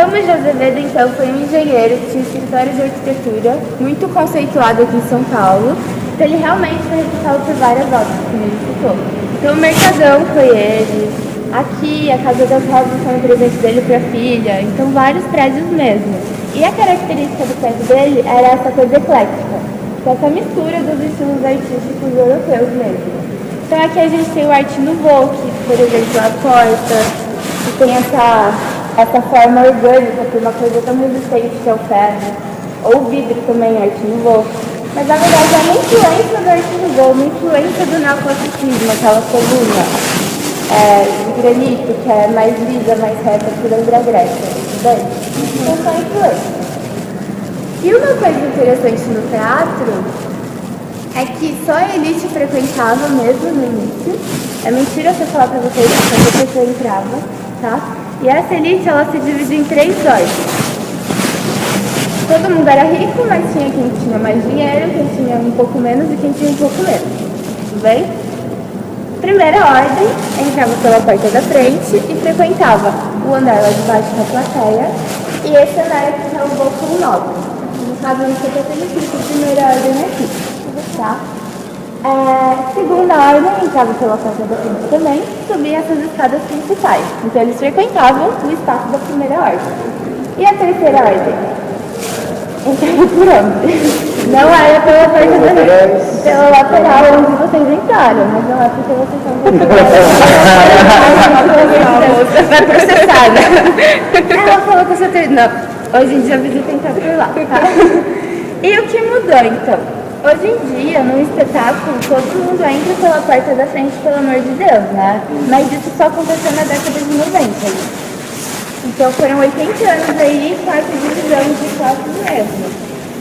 Ramos de Azevedo, então, foi um engenheiro que tinha escritório de arquitetura, muito conceituado aqui em São Paulo. Então, ele realmente foi responsável por várias obras, como ele citou. Então, o Mercadão foi ele. Aqui, a Casa das Rosas foi um presente dele para a filha. Então, vários prédios mesmo. E a característica do prédio dele era essa coisa eclética, que é essa mistura dos estilos artísticos europeus mesmo. Então, aqui a gente tem o Art Nouveau, que, por exemplo, a porta, que tem essa forma orgânica, que é uma coisa tão resistente que é o ferro, ou o vidro também, Art Nouveau. Mas na verdade é uma influência do Art Nouveau, uma influência do neoclassicismo, aquela coluna de granito, que é mais lisa, mais reta, por André Greccia, tudo bem? Então são influências. E uma coisa interessante no teatro é que só a elite frequentava mesmo no início. É mentira se eu falar pra vocês que qualquer pessoa entrava, tá? E essa elite, ela se divide em 3 ordens. Todo mundo era rico, mas tinha quem tinha mais dinheiro, quem tinha um pouco menos e quem tinha um pouco menos. Tudo bem? Primeira ordem, entrava pela porta da frente e frequentava o andar lá de baixo da plateia. E esse andar aqui é o balcão nobre. No caso, não sei se eu tenho escrito primeira ordem aqui, tá? Segunda ordem, entrava pela porta da frente também, subia essas escadas principais. Então, eles frequentavam o espaço da primeira ordem. E a terceira ordem? Entrava por onde? Não era pela porta da frente, pela lateral onde vocês entraram, mas não é porque vocês são vai processada. Ela falou que você não, hoje em dia a visita entra por lá, tá? E o que mudou então? Hoje em dia, no espetáculo, todo mundo entra pela porta da frente, pelo amor de Deus, né? Mas isso só aconteceu na década de 90. Então foram 80 anos aí, quarta divisão de classes mesmo.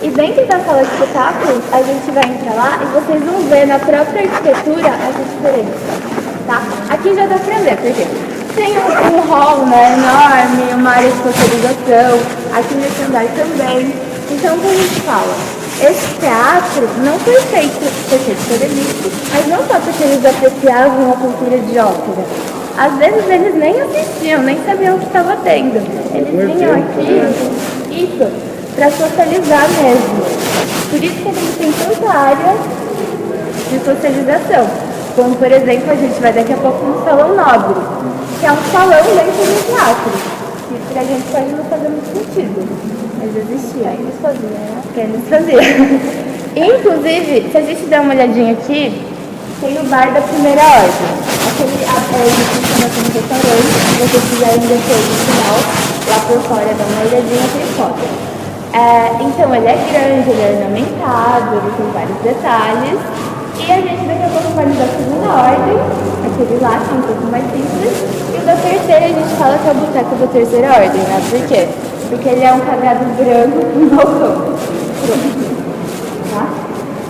E dentro da sala de espetáculos, a gente vai entrar lá e vocês vão ver na própria arquitetura essa diferença, tá? Aqui já dá pra ver, porque tem um hall, né, enorme, uma área de socialização, aqui nesse andar também. Então, o que a gente fala? Esse teatro não foi feito por elite, mas não só porque eles apreciavam a cultura de ópera. Às vezes eles nem assistiam, nem sabiam o que estava tendo. Eles vinham aqui, isso, para socializar mesmo. Por isso que a gente tem tanta área de socialização. Como, por exemplo, a gente vai daqui a pouco no Salão Nobre, que é um salão dentro do teatro, que pra gente pode não fazer muito sentido. Mas existia. Eles faziam, né? Que eles faziam. Inclusive, se a gente der uma olhadinha aqui, tem o bar da primeira ordem. Aquele funciona como restaurante. Se vocês quiserem depois no final, lá por fora, dá uma olhadinha, tem foto. Então, ele é grande, ele é ornamentado, ele tem vários detalhes. E a gente daqui a pouco vai no da segunda ordem, aquele lá que é um pouco mais simples. E o da terceira a gente fala que é o boteco da terceira ordem, né? Por quê? Porque ele é um quadrado branco com balcão. Tá?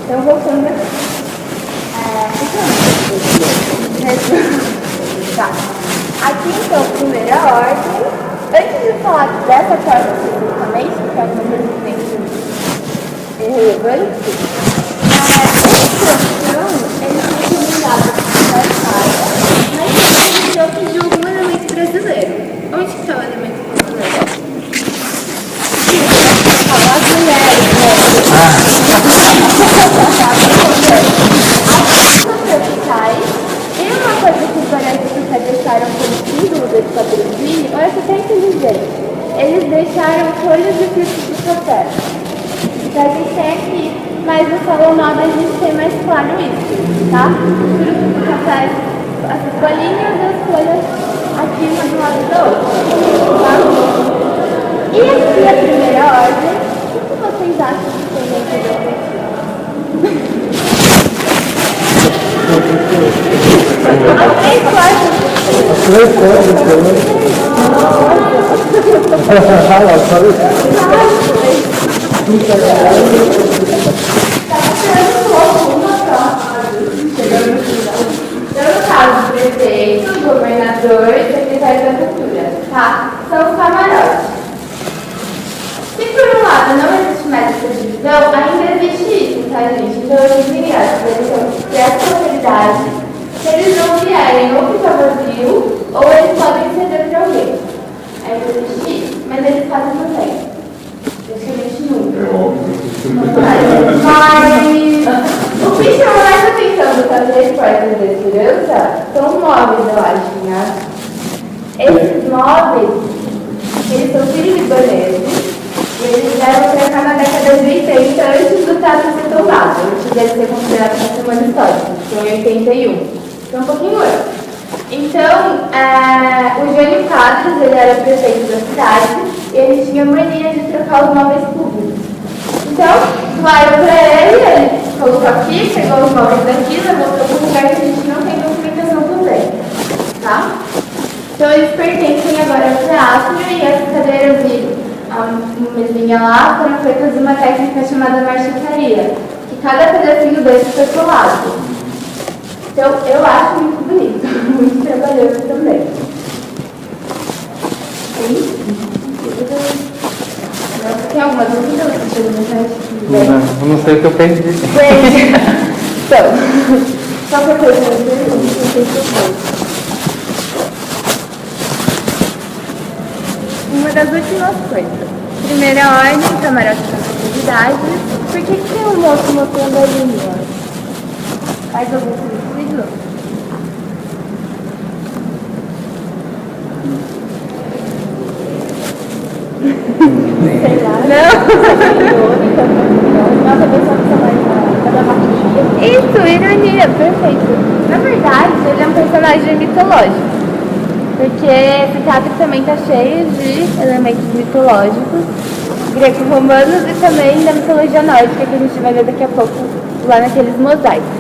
Então, voltando aqui. Tá. Aqui, então, primeira ordem. Antes de falar dessa porta especificamente, que é uma residência irrelevante, eles são utilizados para praia, mas também virou que de algum elemento brasileiro. Onde que está o elemento brasileiro? As mulheres, tropicais. E uma coisa que os artistas deixaram como símbolo desse patrocínio, olha que é inteligente. Eles deixaram folhas de frutos de café. Então a gente tem aqui, mas no Salão Nobre a gente tem mais claro isso, tá? Frutos de café, as bolinhas das folhas aqui uma do lado da outra, tá? E aqui a primeira ordem, o que vocês acham que tem dentro da as 3 quartas. 3 quartas, Então, no caso, o prefeito, o governador e o secretário da cultura, tá? São os camarotes. Se por um lado não existe mais essa divisão, ainda existe isso, tá, gente? Então, eles ingressos, eles têm essa autoridade. Se eles não vierem, ou fica vazio, ou eles podem ceder para alguém. Ainda existe isso. Mas eles herança são móveis, eu acho, né? Esses móveis, eles são filho-libaneses e eles vieram para cá na década de 80, antes do trato ser tomado, antes dele ser considerado patrimônio histórico, que é em 81. Então, um pouquinho antes. Então, o Jânio Quadros, ele era prefeito da cidade e ele tinha mania de trocar os móveis públicos. Então, doaram para ele colocou aqui, pegou os móveis daqui, levou para outro lugar que a gente não tem documentação também, tá? Então, eles pertencem agora ao teatro e essas cadeiras e uma mesinha lá foram feitas de uma técnica chamada marchetaria, que cada pedacinho desse foi colado. Então, eu acho muito bonito, muito trabalhoso também. Tem alguma dúvida? Não, não sei o que eu perdi. Então, qualquer coisa, eu não sei o que eu sei. Uma das últimas coisas. Primeira ordem, camarote das atividades. Por que tem um moço mostrando a língua? Faz algum sentido? Sei lá. Não. Nossa, pessoa que trabalha isso, ironia, perfeito. Na verdade, ele é um personagem mitológico. Porque esse teatro também está cheio de elementos mitológicos, greco-romanos e também da mitologia nórdica, que a gente vai ver daqui a pouco lá naqueles mosaicos.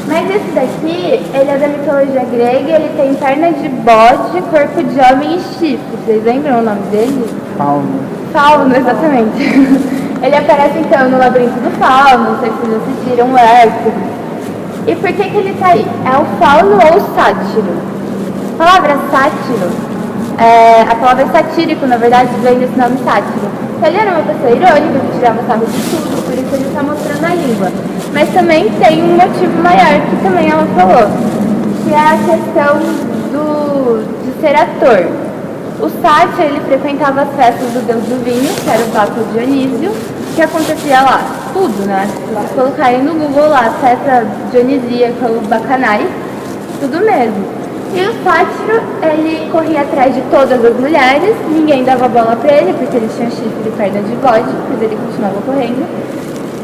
Mas esse daqui, ele é da mitologia grega e ele tem perna de bode, corpo de homem e chifre. Vocês lembram o nome dele? Fauno. Fauno, exatamente. Ele aparece então no Labirinto do Fauno, não sei se vocês assistiram o Hércules. E por que ele está aí? É o fauno ou o sátiro? A palavra sátiro, a palavra satírico, na verdade, vem desse nome sátiro. Então, ele era uma pessoa irônica, que tirava sarro de tudo, por isso ele está mostrando a língua. Mas também tem um motivo maior, que também ela falou, que é a questão de ser ator. O sátiro, ele frequentava as festas do deus do vinho, que era o Baco Dionísio, que acontecia lá, tudo, né? Se colocarem no Google lá, festa dionisíaca, o bacanais, tudo mesmo. E o sátiro, ele corria atrás de todas as mulheres, ninguém dava bola pra ele, porque ele tinha chifre e perna de bode, mas ele continuava correndo.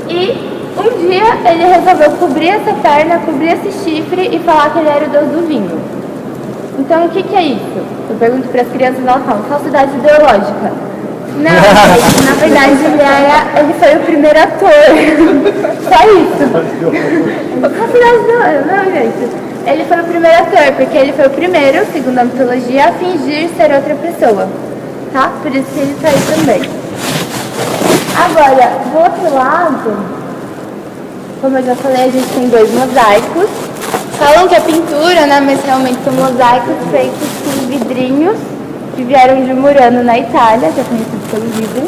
E um dia ele resolveu cobrir essa perna, cobrir esse chifre e falar que ele era o deus do vinho. Então o que é isso? Eu pergunto para as crianças e elas falam, falsidade ideológica. Não, gente, na verdade ele foi o primeiro ator. Só isso. Falsidade ideológica, não, gente. Ele foi o primeiro ator, porque ele foi o primeiro, segundo a mitologia, a fingir ser outra pessoa, tá? Por isso que ele tá aí também. Agora, do outro lado, como eu já falei, a gente tem dois mosaicos. Falam que é pintura, né? Mas realmente são mosaicos feitos com vidrinhos que vieram de Murano, na Itália, que é conhecido pelo vidro.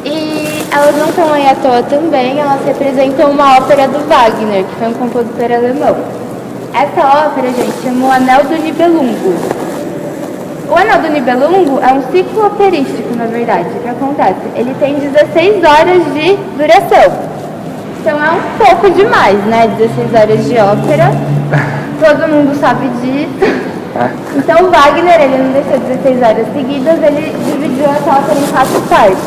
E elas não estão aí à toa também, elas representam uma ópera do Wagner, que foi um compositor alemão. Essa ópera, gente, chama O Anel do Nibelungo. O Anel do Nibelungo é um ciclo operístico, na verdade. O que acontece? Ele tem 16 horas de duração. Então é um pouco demais, né? 16 horas de ópera. Todo mundo sabe disso. Então o Wagner, ele não deixou 16 horas seguidas, ele dividiu essa ópera em 4 partes.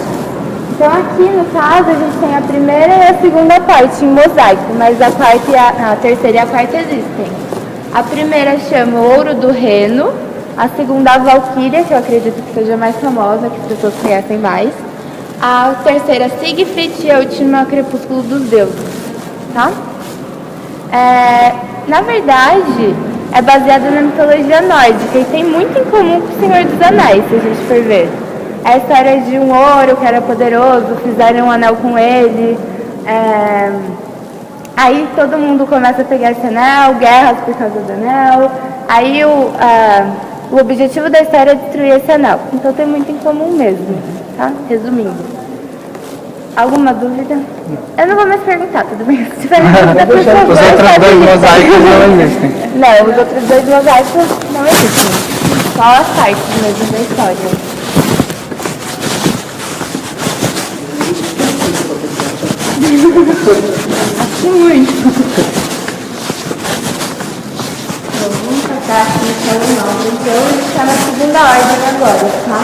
Então aqui, no caso, a gente tem a primeira e a segunda parte em mosaico, mas a quarta a terceira e a quarta existem. A primeira chama o Ouro do Reno, a segunda a Valquíria, que eu acredito que seja mais famosa, que as pessoas conhecem mais. A terceira Siegfried e a última Crepúsculo dos Deuses, tá? Na verdade, é baseada na mitologia nórdica e tem muito em comum com o Senhor dos Anéis, se a gente for ver. É a história de um ouro que era poderoso, fizeram um anel com ele. Aí todo mundo começa a pegar esse anel, guerras por causa do anel. Aí o objetivo da história é destruir esse anel. Então tem muito em comum mesmo, tá? Resumindo. Alguma dúvida? Eu não vou mais perguntar, tudo bem? Se tiver dúvida, por favor, os outros dois mosaicos não existem. Não, os outros dois mosaicos não existem. Só as partes mesmo da história. Acho muito. Vamos passar aqui no salão novo. Então, ele está na segunda ordem agora, tá?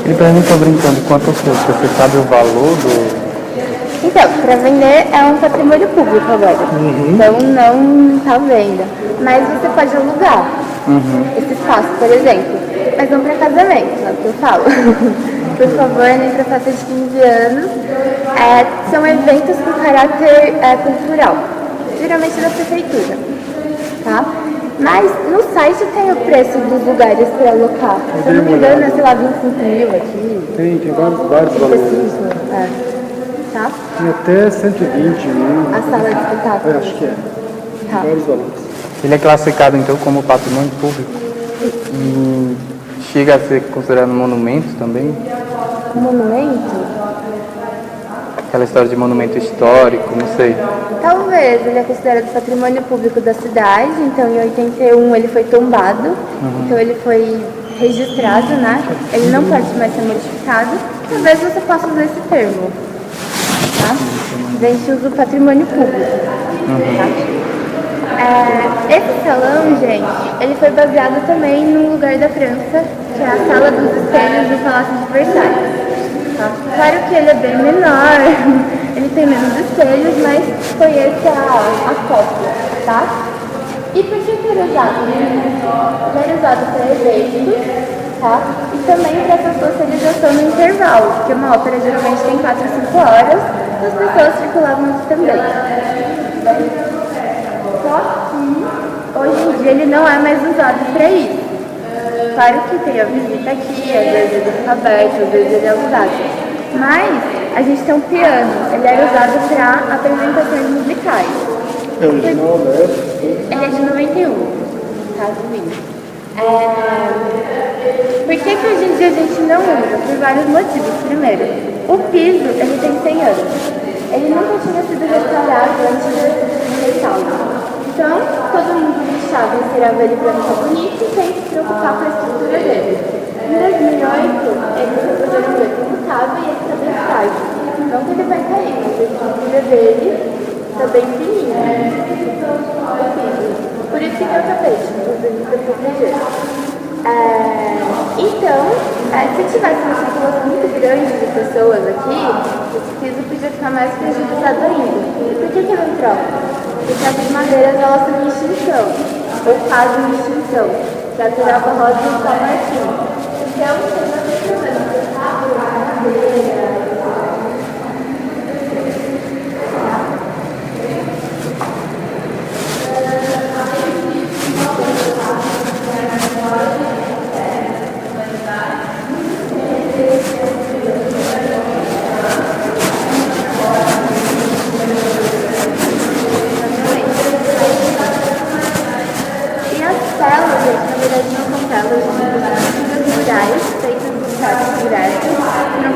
Ele perguntou brincando quanto custa. Você sabe o valor do. Então, para vender é um patrimônio público agora. Então não está à venda. Mas você pode alugar esse espaço, por exemplo. Mas não para casamento, é o que eu falo. Por favor, nem para festa de 15 anos. São eventos com caráter cultural, geralmente da prefeitura. Tá? Mas no site tem o preço dos lugares para alocar. Se eu não me engano, é, sei lá, 25 mil aqui. Tem vários valores. Tá? Tem até 120 mil. A sala de espetáculo. Acho que é. Tá. Vários valores. Ele é classificado então como patrimônio público. E chega a ser considerado monumento também. Monumento? Aquela história de monumento histórico, não sei. Talvez, ele é considerado patrimônio público da cidade, então em 81 ele foi tombado, então ele foi registrado, né? Ele não pode mais ser modificado. Talvez você possa usar esse termo, tá? A gente usa o patrimônio público, tá? Esse salão, gente, ele foi baseado também num lugar da França, que é a Sala dos Espelhos do Palácio de Versalhes. Tá? Claro que ele é bem menor, ele tem menos espelhos, mas foi essa a cópia, tá? E por que ele era usado? Ele era usado para eventos, tá? E também para essa socialização no intervalo, porque uma ópera geralmente tem 4 a 5 horas, e as pessoas circulavam aqui também. Só que hoje em dia ele não é mais usado para isso. Claro que tem a visita aqui, às vezes ele fica aberto, às vezes ele é usado. Mas a gente tem um piano, ele era usado para apresentações musicais. É original, né? Ele é de 91, tá? Por que hoje em dia a gente não usa? Por vários motivos. Primeiro, o piso ele tem 100 anos. Ele nunca tinha sido restaurado antes do restauro. Então, todo mundo lixava e tirava ele para ficar bonito sem se preocupar com a estrutura dele. Em 2008, eles resolveram ver como estava e ele está bem estável. Não que ele vai cair, mas a estrutura dele está bem fininha. Por isso que tem o tapete, inclusive para proteger. Então, se tivesse uma circulação muito grande de pessoas aqui, esse piso podia ficar mais prejudicado ainda. E por que não troca? Porque essas madeiras elas são em extinção, ou quase em extinção, que é a turaba rosa e o São Martinho. Então, você não tem problema, madeira.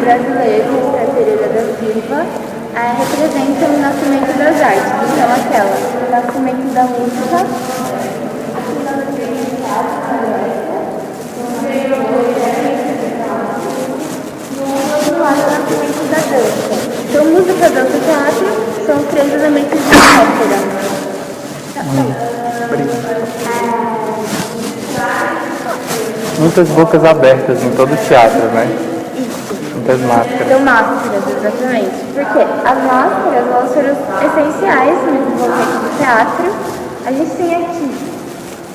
Brasileiro, a Teresa da Silva, representa o nascimento das artes. Então, aquela, o nascimento da música, do lado o nascimento da dança. Então, música, dança e teatro são os 3 elementos da ópera. Muitas bocas abertas em todo o teatro, né? Muitas máscaras. São máscaras, exatamente. Porque as máscaras, elas foram essenciais no desenvolvimento do teatro. A gente tem aqui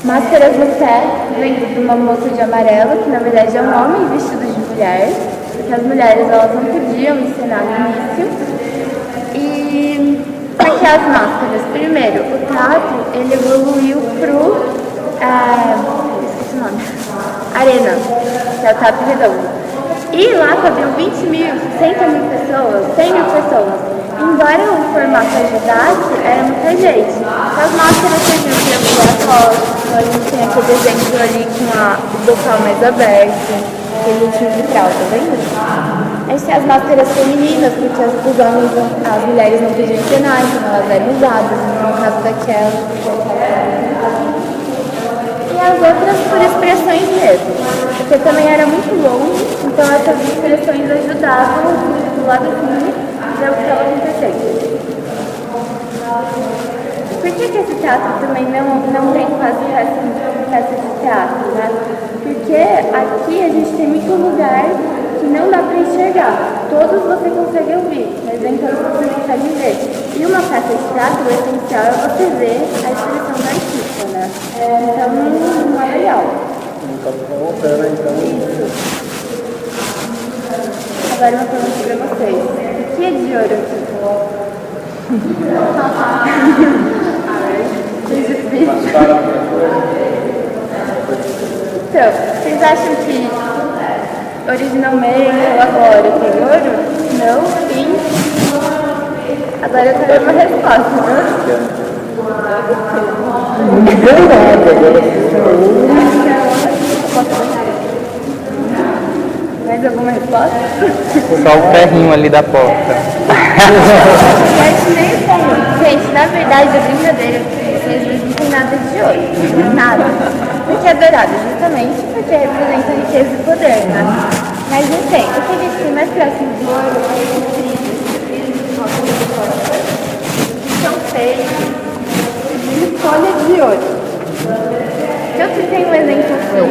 máscaras no pé, vendo de uma moça de amarelo, que na verdade é um homem vestido de mulher, porque as mulheres elas não podiam ensinar no início. E por que as máscaras? Primeiro, o teatro ele evoluiu pro esqueci o nome. Arena, que é o Teatro Redondo. E lá cabiam 20 mil, 60 mil pessoas, 100 mil pessoas. Embora o formato ajudasse, era muita gente. As máscaras serviam para ampliar a foto, a gente tem aquele exemplo ali com o bocal mais aberto, aquele último vitral, tá vendo? A gente tem as máscaras femininas, porque os homens, as mulheres não podiam encenar, então elas eram usadas, no caso daquela. E as outras por expressões mesmo, porque também era muito longe, então essas expressões ajudavam do lado assim, já o que estava acontecendo. Por que esse teatro também não tem quase peça de teatro, né? Porque aqui a gente tem muito lugar que não dá para enxergar. Todos você consegue ouvir, mas nem todos você consegue ver. E uma peça de teatro, o essencial é você ver a expressão do artista, né? Então não é legal. Isso. Agora uma pergunta para vocês. O que é de ouro aqui? Então, vocês acham que originalmente ou agora tem ouro? Não? Sim? Agora eu quero uma resposta, né? Não deu nada, agora Mais alguma resposta? Só o ferrinho ali da porta. Gente, nem tem. Gente, na verdade, a brincadeira vocês não tem nada de ouro. Nada. Porque é dourado, justamente porque representa riqueza e poder, né? Mas não tem. O que a gente tem mais próximo de ouro é os trilhos que são feitos de folha de ouro. Eu que tenho um exemplo assim.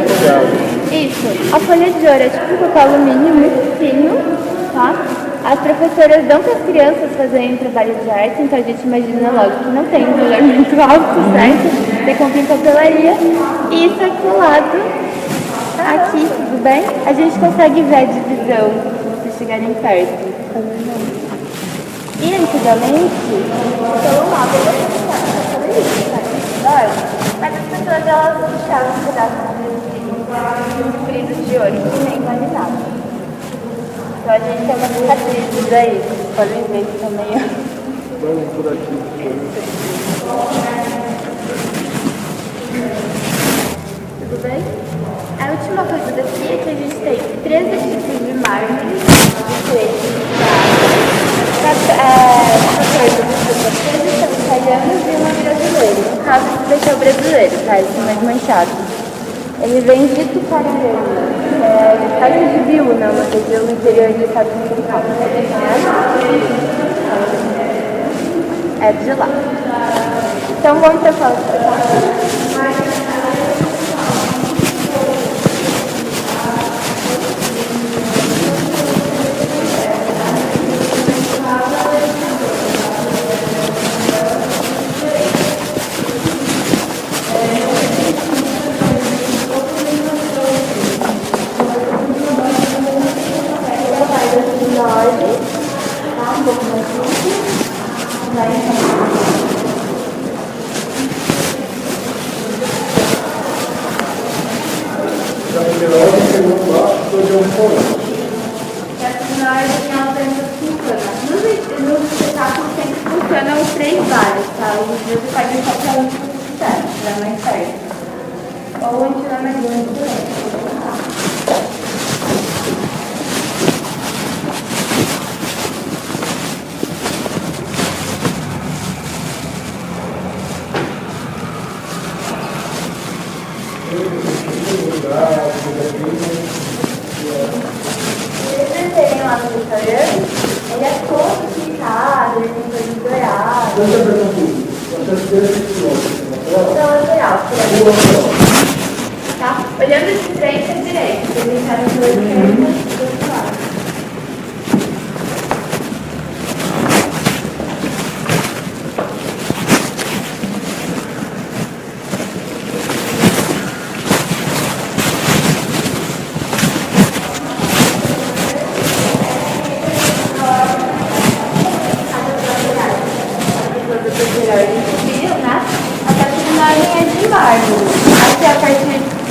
Isso. A folha de ouro é tipo um papel alumínio muito fino, tá? As professoras dão para as crianças fazerem trabalho de arte, então a gente imagina logo que não tem um valor muito alto, certo? Você compra em papelaria e isso aqui do lado, aqui, tudo bem? A gente consegue ver a divisão se vocês chegarem perto. E antigamente, pelo lado, mas as pessoas elas deixavam um pedaço de ouro que nem vale nada. Então a gente tem uma cicatriz aí, vocês podem ver também. vamos por aqui. Tudo bem? A última coisa daqui é que a gente tem 13 tipos de mármore, diferentes de 13 são italianos e uma brasileira. No caso, esse daqui é o brasileiro, tá? Esse mais manchado. Ele vem de Tucaraí, estado de Biúna, uma região no interior do estado de São Paulo. É de lá. Então vamos para a sala de espetáculo. Funcionam os 3 bares, tá? Os dias você pode ir qualquer um que você quiser, pra mais perto. Ou onde tiver mais longe também. Vocês verem lá no Instagram, ele é todo pintado, ele tem coisas douradas. Então é legal, tá? Olhando de frente à direita, vocês entraram pela esquerda do outro lado.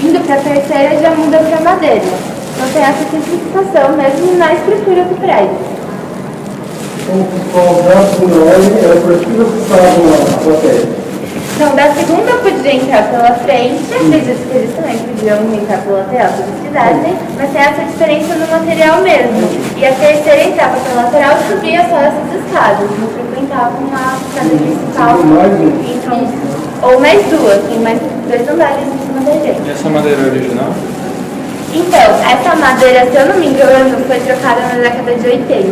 Indo para a terceira já muda para madeira. Então tem essa simplificação mesmo na estrutura do prédio. Então, o pessoal já por nós, era por que vocês estavam lá na plateia? Então, da segunda eu podia entrar pela frente, acredito que eles também podiam entrar pelo lateral se eles quisessem, mas tem essa diferença no material mesmo. E a terceira entrava pela lateral e subia só essas escadas, não frequentava uma escada principal. Então, ou mais duas, tem mais 2 andares em cima da gente. E essa madeira é original? Então, essa madeira, se eu não me engano, foi trocada na década de 80,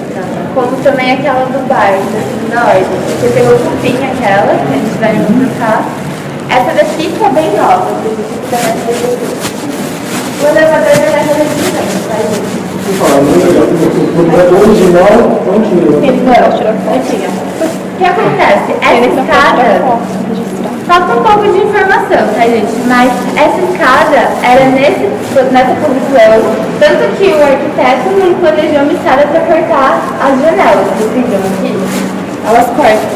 como também aquela do bar, da segunda ordem. Você pegou o cupim, aquela, que a gente vai trocar. Essa daqui tá bem nova, acredito que tá mais recente. O elevador é da década de 90, tá, gente? O projeto original não tinha. Não tinha. O que acontece? Essa escada... Falta um pouco de informação, tá, gente? Mas essa escada era nessa posição, tanto que o arquiteto não planejou uma escada para cortar as janelas, vocês viram aqui? Elas cortam.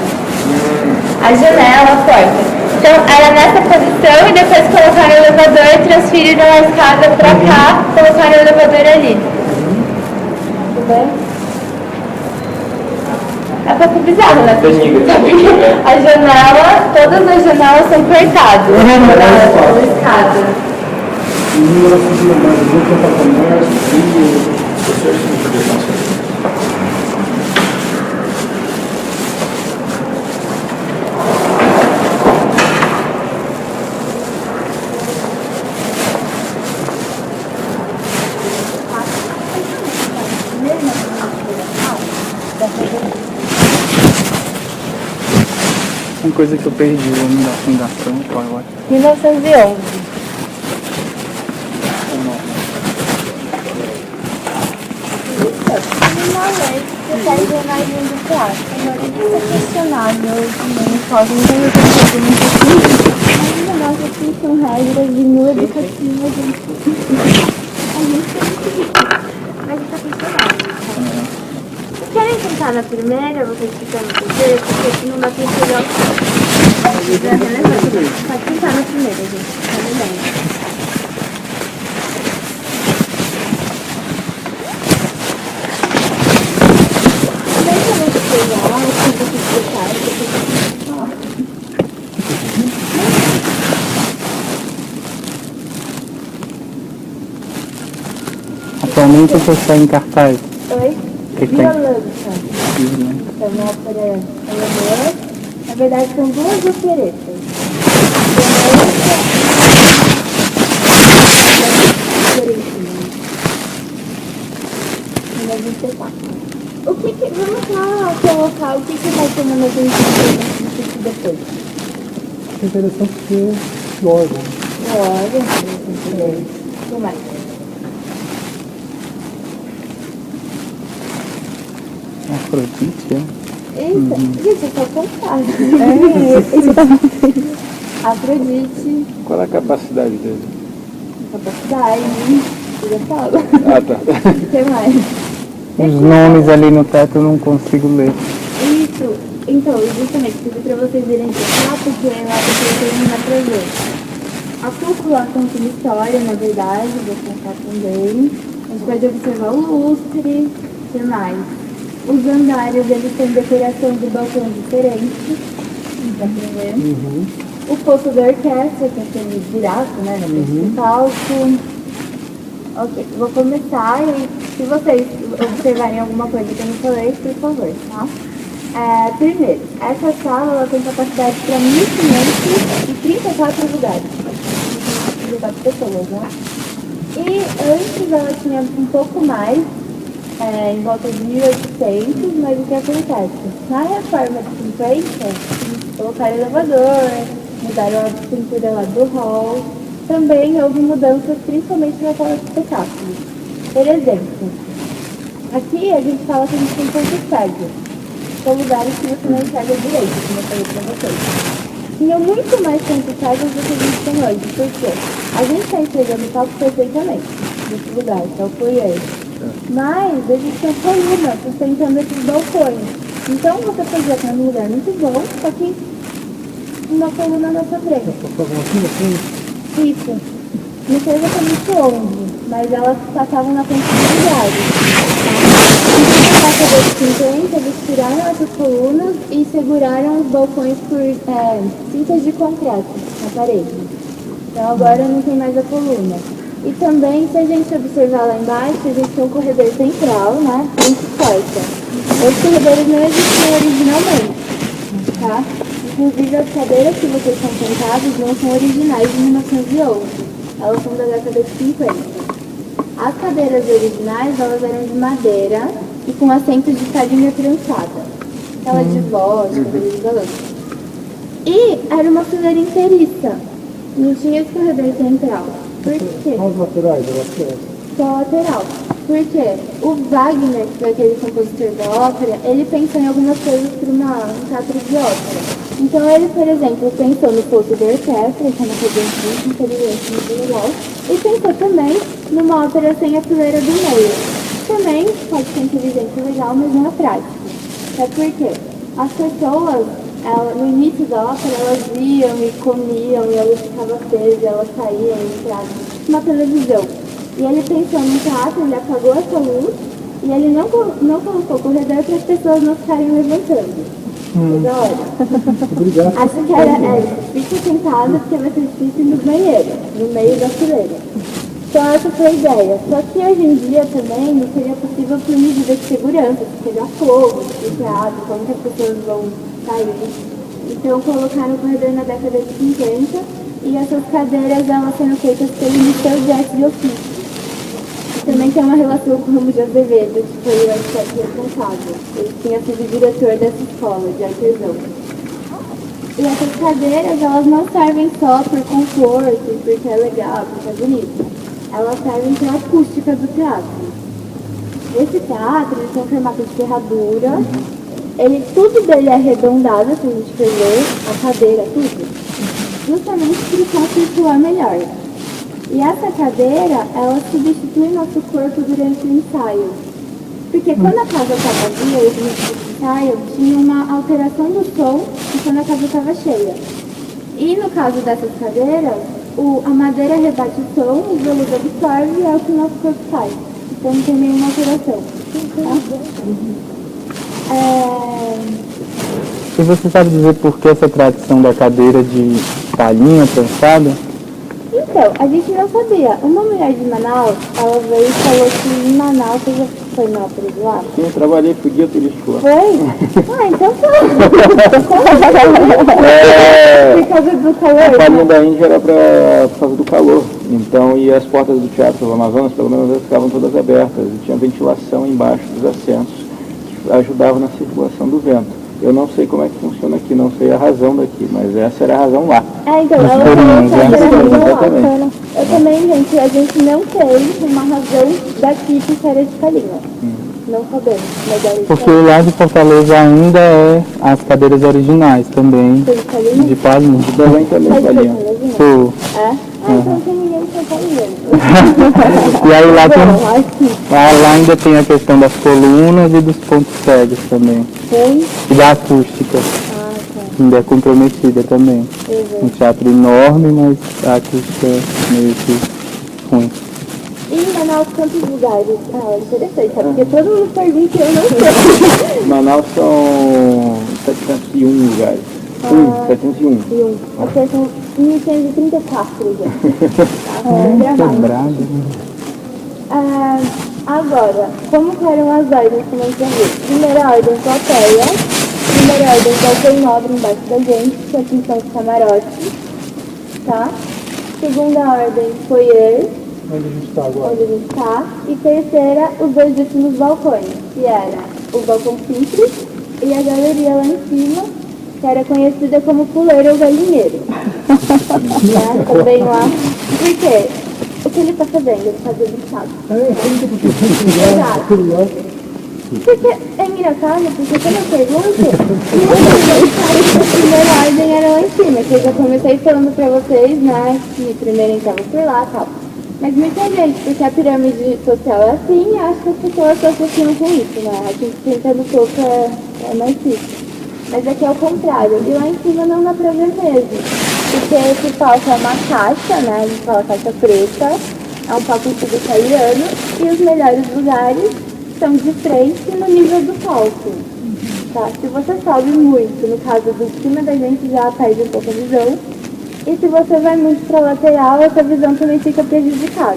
A janela corta. Então era nessa posição e depois colocaram o elevador e transferiram a escada para cá, colocaram o elevador ali. Tudo bem? É um pouco bizarro, né? Porque a janela, todas as janelas são cortadas pela escada. Em 1990, comércio, Uma coisa que eu perdi o nome da fundação, qual eu acho? 1911. Você faz jornalismo do teatro. Isso é questionável também, podem ter muito assim. Mas nós aqui são regras de mil educativas. A gente tem que mas está questionável. Querem sentar na primeira, vocês ficam na terceira, porque aqui não dá pra pegar o pode sentar na primeira, gente. Tá bem. Atualmente você está em cartaz. Oi? Que tem? Violância. É uma ópera alemã. Na verdade, são 2 operetas. O que que... Vamos lá colocar o que que vai ter na gente depois. é interessante porque loja. O que mais? Afrodite, é? Eita, gente, eu tô cansada. Afrodite, Qual é a capacidade dele? capacidade, eu já falo. Ah, tá. O que mais? Os nomes ali no teto eu não consigo ler. Isso, então, justamente, pedi pra vocês verem cá, porque lá depois eu terminar pra ver. A cúpula conta uma história, na verdade, vou contar também. A gente pode observar o lustre, o que mais? Os andares, eles têm decoração de balcão diferente. Dá pra ver? O posto da orquestra, que é aquele buraco, né, na frente do palco. Ok, vou começar e se vocês observarem alguma coisa que eu não falei, por favor, tá? Primeiro, essa sala ela tem capacidade para 1.534 lugares. 1.534 pessoas, né? E antes ela tinha um pouco mais, em volta de 1.800, mas o que acontece? Na reforma de 50, eles colocaram elevador, mudaram a estrutura lá do hall. Também houve mudanças, principalmente na sala de espetáculos. Por exemplo, aqui a gente fala que a gente tem pontos cegos. São lugares que você não enxerga direito, como eu falei pra vocês. Tinha muito mais pontos cegos do que a gente tem hoje, porque a gente está enxergando o palco perfeitamente nesse lugar, que é o foyer. Mas existem colunas sustentando esses balcões. Então você podia estar num lugar muito bom, só que uma coluna na sua frente. Isso. Não sei exatamente onde, mas elas passavam na frente dos lugares. Tá? década de 50, eles tiraram essas colunas e seguraram os balcões por cintas de concreto na parede. Então agora não tem mais a coluna. E também, se a gente observar lá embaixo, a gente tem um corredor central, né? Muito porta. Os corredores não existiam originalmente, tá? Inclusive as cadeiras que vocês estão sentados não são originais de 1911. Elas são da década de 50. As cadeiras originais, elas eram de madeira e com assentos de farinha trançada. Aquela de vó, de cabelo de galã. E era uma fileira inteiriça. Não tinha esse corredor central. Por quê? Só os laterais, Só lateral. Por quê? O Wagner, que foi aquele compositor da ópera, ele pensou em algumas coisas para um teatro de ópera. Então ele, por exemplo, pensou no fosso da orquestra, que é uma coisa muito inteligente, muito legal, e pensou também numa ópera sem a fileira do meio. Também pode ser inteligente e legal, mas não é prático. É porque as pessoas, no início da ópera, elas viam e comiam, e elas ficavam acesas, elas saíam e entravam na televisão. E ele pensou no teatro, ele apagou essa luz, e ele não colocou corredor para as pessoas não ficarem levantando. Obrigado. Acho que fica sentado porque vai ser difícil no banheiro, no meio da fileira. Então essa foi a ideia. Só que hoje em dia também não seria possível por medidas de segurança, se pegar fogo, no teatro, como que as pessoas vão sair. Então colocaram o corredor na década de 50 e essas cadeiras elas sendo feitas pelo Mr. Jet de ofício. Também tem uma relação com o Ramos de Azevedo, que foi o arquiteto responsável. Ele tinha sido diretor dessa escola de artesão. E essas cadeiras, elas não servem só por conforto, porque é legal, porque é bonito. Elas servem para a acústica do teatro. Esse teatro, ele tem um formato de ferradura. Tudo dele é arredondado, se a gente for ver, a cadeira, tudo. Justamente para o som circular melhor. E essa cadeira, ela substitui nosso corpo durante o ensaio. Porque quando a casa está vazia, e o ensaio, tinha uma alteração do som quando a casa estava cheia. E no caso dessas cadeiras, a madeira rebate o som, o veludo absorve e é o que o nosso corpo faz. Então não tem nenhuma alteração. E você sabe dizer por que essa tradição da cadeira de palhinha trançada? Então, a gente não sabia. Uma mulher de Manaus, ela veio e falou que em Manaus, você já foi na ópera de lá? Sim, eu trabalhei por guia turístico lá. Foi? Ah, então foi. Por causa do calor? A palhinha da Índia era por causa do calor. Então, e as portas do Teatro do Amazonas, pelo menos, elas ficavam todas abertas. E tinha ventilação embaixo dos assentos, que ajudava na circulação do vento. Eu não sei como é que funciona aqui, não sei a razão daqui, mas essa era a razão lá. Então, ela falou que essa era a razão lá. Eu também, gente, a gente não tem uma razão daqui que era de palhinha. Não sabemos, mas era de Porque lá de Fortaleza ainda é as cadeiras originais também, palhinha. de palhinha. De Belém também Mas palhinha. foi É? Então não tem ninguém que tá ligando. E aí lá, Bom, aqui lá ainda tem a questão das colunas e dos pontos cegos também. tem. E da acústica, que ainda é comprometida também. Um teatro enorme, mas a acústica é meio que ruim. E em Manaus, quantos lugares? Interessante, sabe? Porque todo mundo pergunta e eu não sei. Manaus são 701 lugares. 701. Aqui são 1134, gente. Lembrado. Agora, como que eram as ordens que nós temos? Primeira ordem, plateia. Primeira ordem, balcão nobre embaixo da gente, que aqui são os camarotes. Tá? Segunda ordem, foyer, Onde a gente está agora? onde a gente tá. E terceira, os dois últimos balcões, que era o balcão simples e a galeria lá em cima, que era conhecida como puleiro ou galinheiro. Também lá. Por quê? O que ele está fazendo? Ele está dedicado. Exato. Porque é engraçado, porque quando eu pergunto, a primeira ordem era lá em cima, que eu já comecei falando pra vocês, né, que primeiro entrava por lá e tal. Mas muita gente, porque a pirâmide social é assim, acho que as pessoas se associam com isso, né? A gente tenta no topo é mais difícil. Mas aqui é o contrário, e lá em cima não dá pra ver mesmo. Porque esse palco é uma caixa, né? A gente fala caixa preta, é um palco tudo italiano, e os melhores lugares estão de frente no nível do palco. Tá? Se você sobe muito, no caso de cima da gente já perde um pouco a visão. E se você vai muito para a lateral, essa visão também fica prejudicada.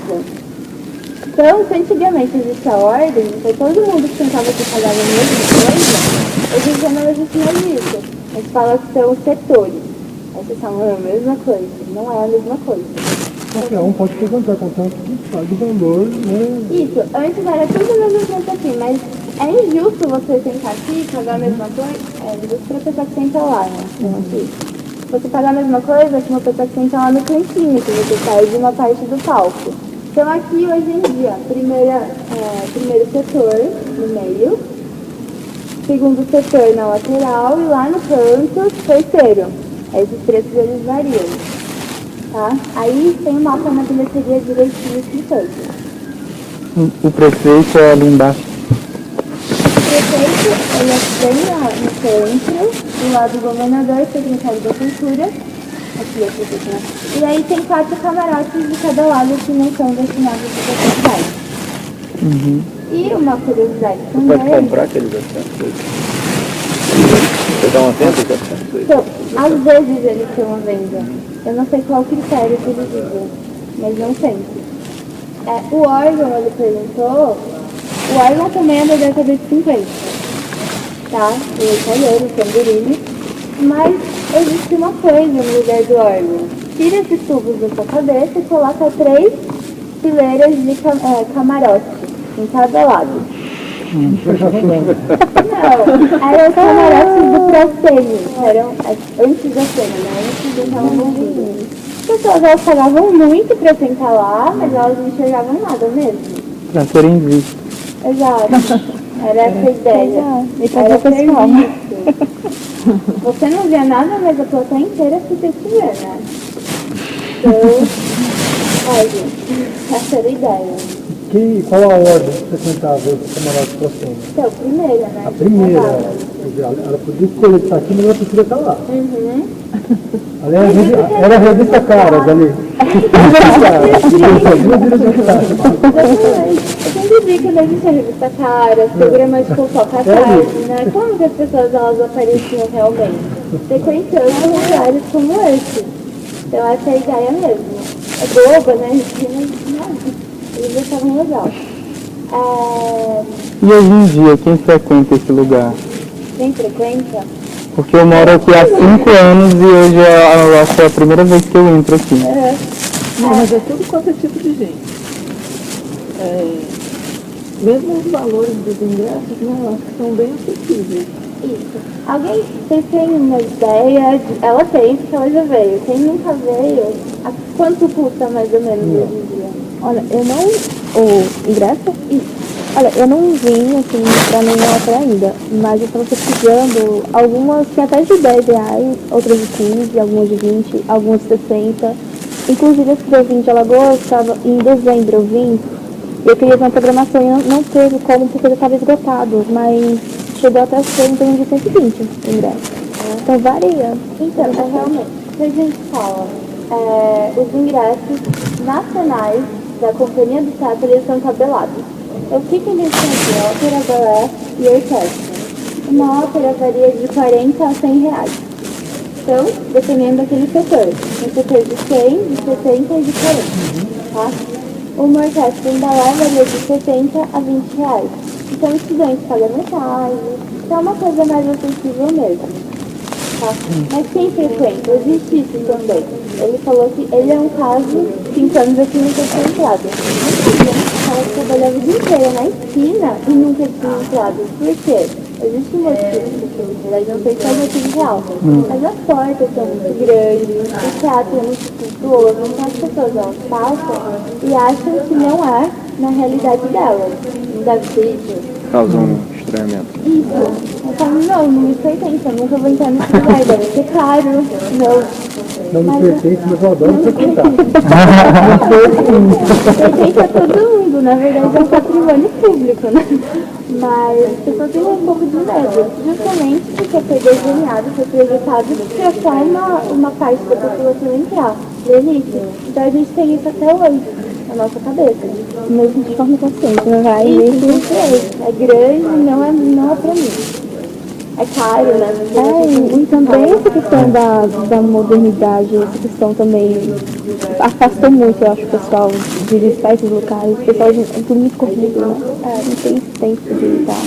Então, se antigamente existia a ordem, então todo mundo que sentava aqui pagava a mesma coisa, hoje em dia não existe mais isso. A gente fala que são setores. Aí vocês falam, é a mesma coisa. Não é a mesma coisa. Qualquer um pode frequentar, contanto que pague o valor, né? Isso, antes era tudo a mesma coisa aqui, mas é injusto você sentar aqui e pagar a mesma coisa. É injusto para a pessoa que senta lá, né? Não aqui. Você pagar a mesma coisa que uma pessoa que senta lá no cantinho, que você sai de uma parte do palco. Então aqui hoje em dia, primeiro setor no meio, segundo setor na lateral e lá no canto, terceiro. Esses preços eles variam, tá? Aí tem um mapa na bilheteria direitinho explicando. O prefeito é ali embaixo. O prefeito, ele é bem no centro, do lado do governador, secretário da cultura. Aqui é o prefeito, né? E aí tem 4 camarotes de cada lado que não são destinados à cidade. E uma curiosidade Pode também. comprar aqueles assentos. Você dá uma tenta de assentos aí? Então, às vezes eles estão à venda. Eu não sei qual o critério que eles usam, mas não sempre. O órgão, ele perguntou, o órgão também é da década de 50, tá? O italiano, o Tamburini. Mas existe uma coisa no lugar do órgão. Tira esses tubos da sua cabeça e coloca 3 fileiras de camarote em cada lado. Não, eram os camarotes do pré-cene, eram antes da cena, né? Antes do carro. As pessoas elas pagavam muito pra sentar lá, mas elas não enxergavam nada mesmo. Para serem vistos. Exato. Era essa a ideia. Era serviço. Você não via nada, mas a plateia inteira se você ver, né? Então, gente, essa era a ideia. Qual a ordem que frequentava esse camarote para cima? Então, primeira, né? A primeira. Quer dizer, ela podia escolher estar aqui, mas ela preferia estar lá. Uhum. Ali era a revista Caras ali. Exatamente. Eu sempre vi que não existia revista Caras, programa de fofoca tarde, né? Como que as pessoas elas apareciam realmente? Frequentando lugares como esse. Então essa é a ideia mesmo. É boba, né? Eles achavam legal. E hoje em dia, quem frequenta esse lugar? Quem frequenta? Porque eu moro aqui há 5 anos e hoje eu acho que é a primeira vez que eu entro aqui. Não, mas é tudo quanto é tipo de gente. Mesmo os valores dos ingressos, né, eu acho que são bem acessíveis. Isso. Vocês têm uma ideia? Ela tem, porque ela já veio. Quem nunca veio, quanto custa mais ou menos hoje em dia? Olha, eu não... O ingresso? Isso. Olha, eu não vim, assim, pra nenhuma outra ainda, mas eu estava pesquisando, algumas que até de R$10, outras de 15, algumas de 20, algumas de 60. Inclusive, esse que eu vim de Alagoas, estava em dezembro, eu vim, e eu queria ver uma programação e não teve como, porque já estava esgotado, mas chegou até a ser em torno de 120 o ingresso. Então, varia. Então, realmente, o que a gente fala, os ingressos nacionais da Companhia do Teatro, eles são tabelados. Então, o que a gente tem aqui? Ópera, balé e orquestra. Uma ópera varia de 40 a 100 reais. Então, dependendo daquele setor. Tem setor de 100, de 60 e de 40. Tá? Uma orquestra em balé varia de 70 a 20 reais. Então, o estudante paga metade. Então, é uma coisa mais acessível mesmo. Tá? Mas quem frequenta? Existe isso também. Ele falou que ele é um caso, 5 anos aqui nunca tinha entrado. Não sabia. Ela trabalhava o dia inteiro na esquina e nunca tinha entrado. Por quê? Existe um motivo, mas não sei se é um motivo real. Mas as portas são muito grandes, o teatro é muito cultuoso, então as pessoas elas passam e acham que não é na realidade delas. Não deve ser isso. Causa um estranhamento. Isso. Eu falo, não me pertence, eu nunca vou entrar nesse lugar, deve ser caro. Não me pertence, mas eu adoro frequentar. Pertence a todo mundo, na verdade é um patrimônio público, né? Mas as pessoas têm um pouco de medo, justamente porque foi desenhado, foi projetado para só uma parte da população entrar, da elite. Então a gente tem isso até hoje. a nossa cabeça, mesmo de forma consciente, não vai Isso, mesmo. é grande, não é pra mim. É caro, né? E também essa questão da modernidade, essa questão também afastou muito, eu acho, o pessoal de visitar esses locais. O pessoal é tudo muito corrido, né? Não tem esse tempo de estar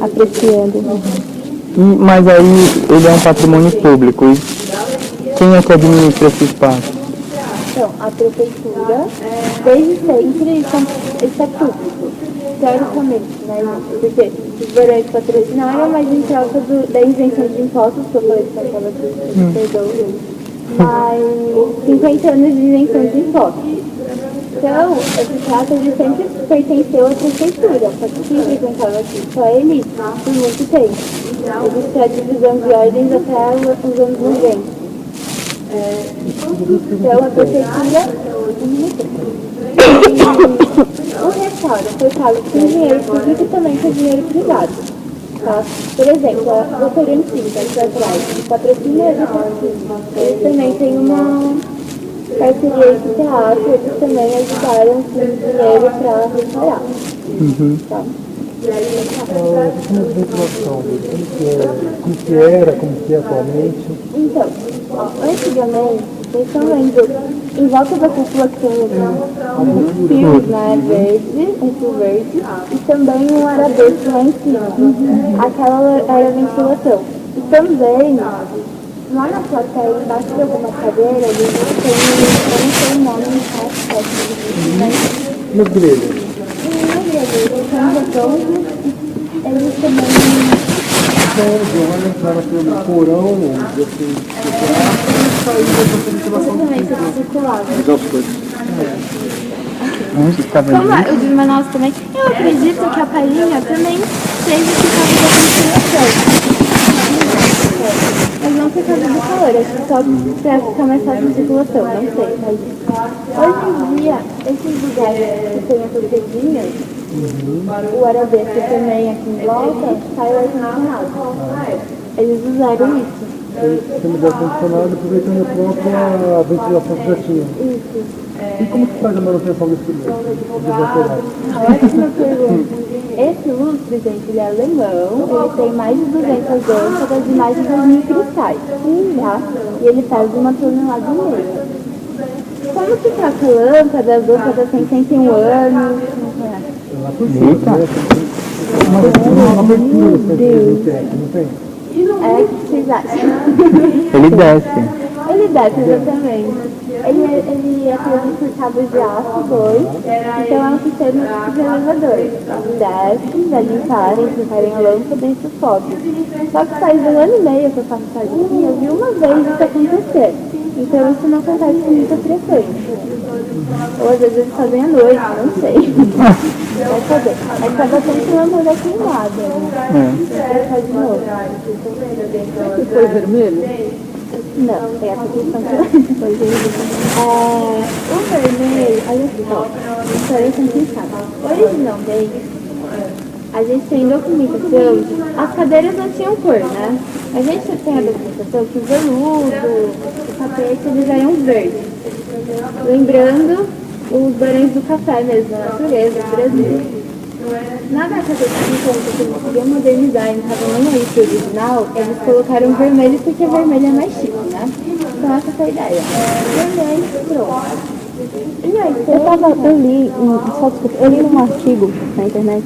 apreciando. Mas aí ele é um patrimônio público. E quem é que administra esse espaço? Então, a prefeitura, desde sempre, isso é público, teoricamente, né? Porque os verões patrocinaram, mas em troca da isenção de impostos, que eu falei que eu estava aqui, perdão, mas 50 anos de isenção de impostos. Então, esse teatro ele sempre pertenceu à prefeitura, só que quem frequentava aqui? Só a elite, por muito tempo. Existe a divisão de ordens até os anos 90. Então, a prefeitura, o restauro foi pago com dinheiro público e também com dinheiro privado. Tá? Por exemplo, a Corinthians, aqui atrás, patrocina eles também têm uma parceria com o teatro, eles também ajudaram com dinheiro para restaurar. Tá? Como ventilação, como que era, como que é atualmente? Então, antigamente, vocês estão vendo, em volta da cúpula que tem os fios, né, verde, um fio verde, e também um arabesto lá em cima. Aquela era a ventilação. E também, lá na plateia, embaixo de alguma cadeira, eles têm, eu não sei o nome, Nas grelhas. eles também... Vai entrar pelo porão, assim, Exatamente, circulava. Onde estava Como o de Manaus também, eu acredito que a palhinha também seja por causa da ventilação. Mas não por causa do calor, acho que só pra ficar mais fácil de circulação, não sei. Mas hoje em dia, esses lugares que tem essas redinhas, o arabesto também aqui em volta, sai o ar-condicionado. Eles usaram isso. você me deu ar-condicionado aproveitando a própria ventilação que já tinha. Isso. E como que faz a manutenção desse desatorado? Ótima pergunta. Esse lustre, gente, ele é alemão, ele tem mais de 200 lâmpadas e mais de 2.000 cristais, tá? E ele pesa 1,5 toneladas. Como que troca lâmpadas? As lâmpadas têm 101 anos. Uma abertura, não tem? É, o que vocês acham? Ele desce. Ele desce, exatamente. Ele é preso por cabos de aço 2, então é um sistema tipo de elevador. Ele desce, vai limparem a lâmpada e isso sobe. Só que faz 1 ano e meio que eu faço isso aqui e eu vi uma vez isso acontecer. Então isso não acontece com muita frequência. Ou às vezes eles fazem à noite, não sei. Vai saber. Aí tava sempre lâmpada queimada. Vai fazer de novo. Foi vermelho? Não, é a questão que foi o vermelho, olha só, história complicada. Originalmente, a gente tem documentação, as cadeiras não tinham cor, né? A gente tem a documentação que o veludo, o tapete, eles eram verdes. Lembrando os barões do café mesmo, a natureza, o Brasil. Na década de 50, que eles queriam modernizar e não estavam nem aí pro original, eles colocaram vermelho porque vermelho é mais chique, né? Então essa foi a ideia. Vermelho, pronto. E aí, Eu li num artigo na internet,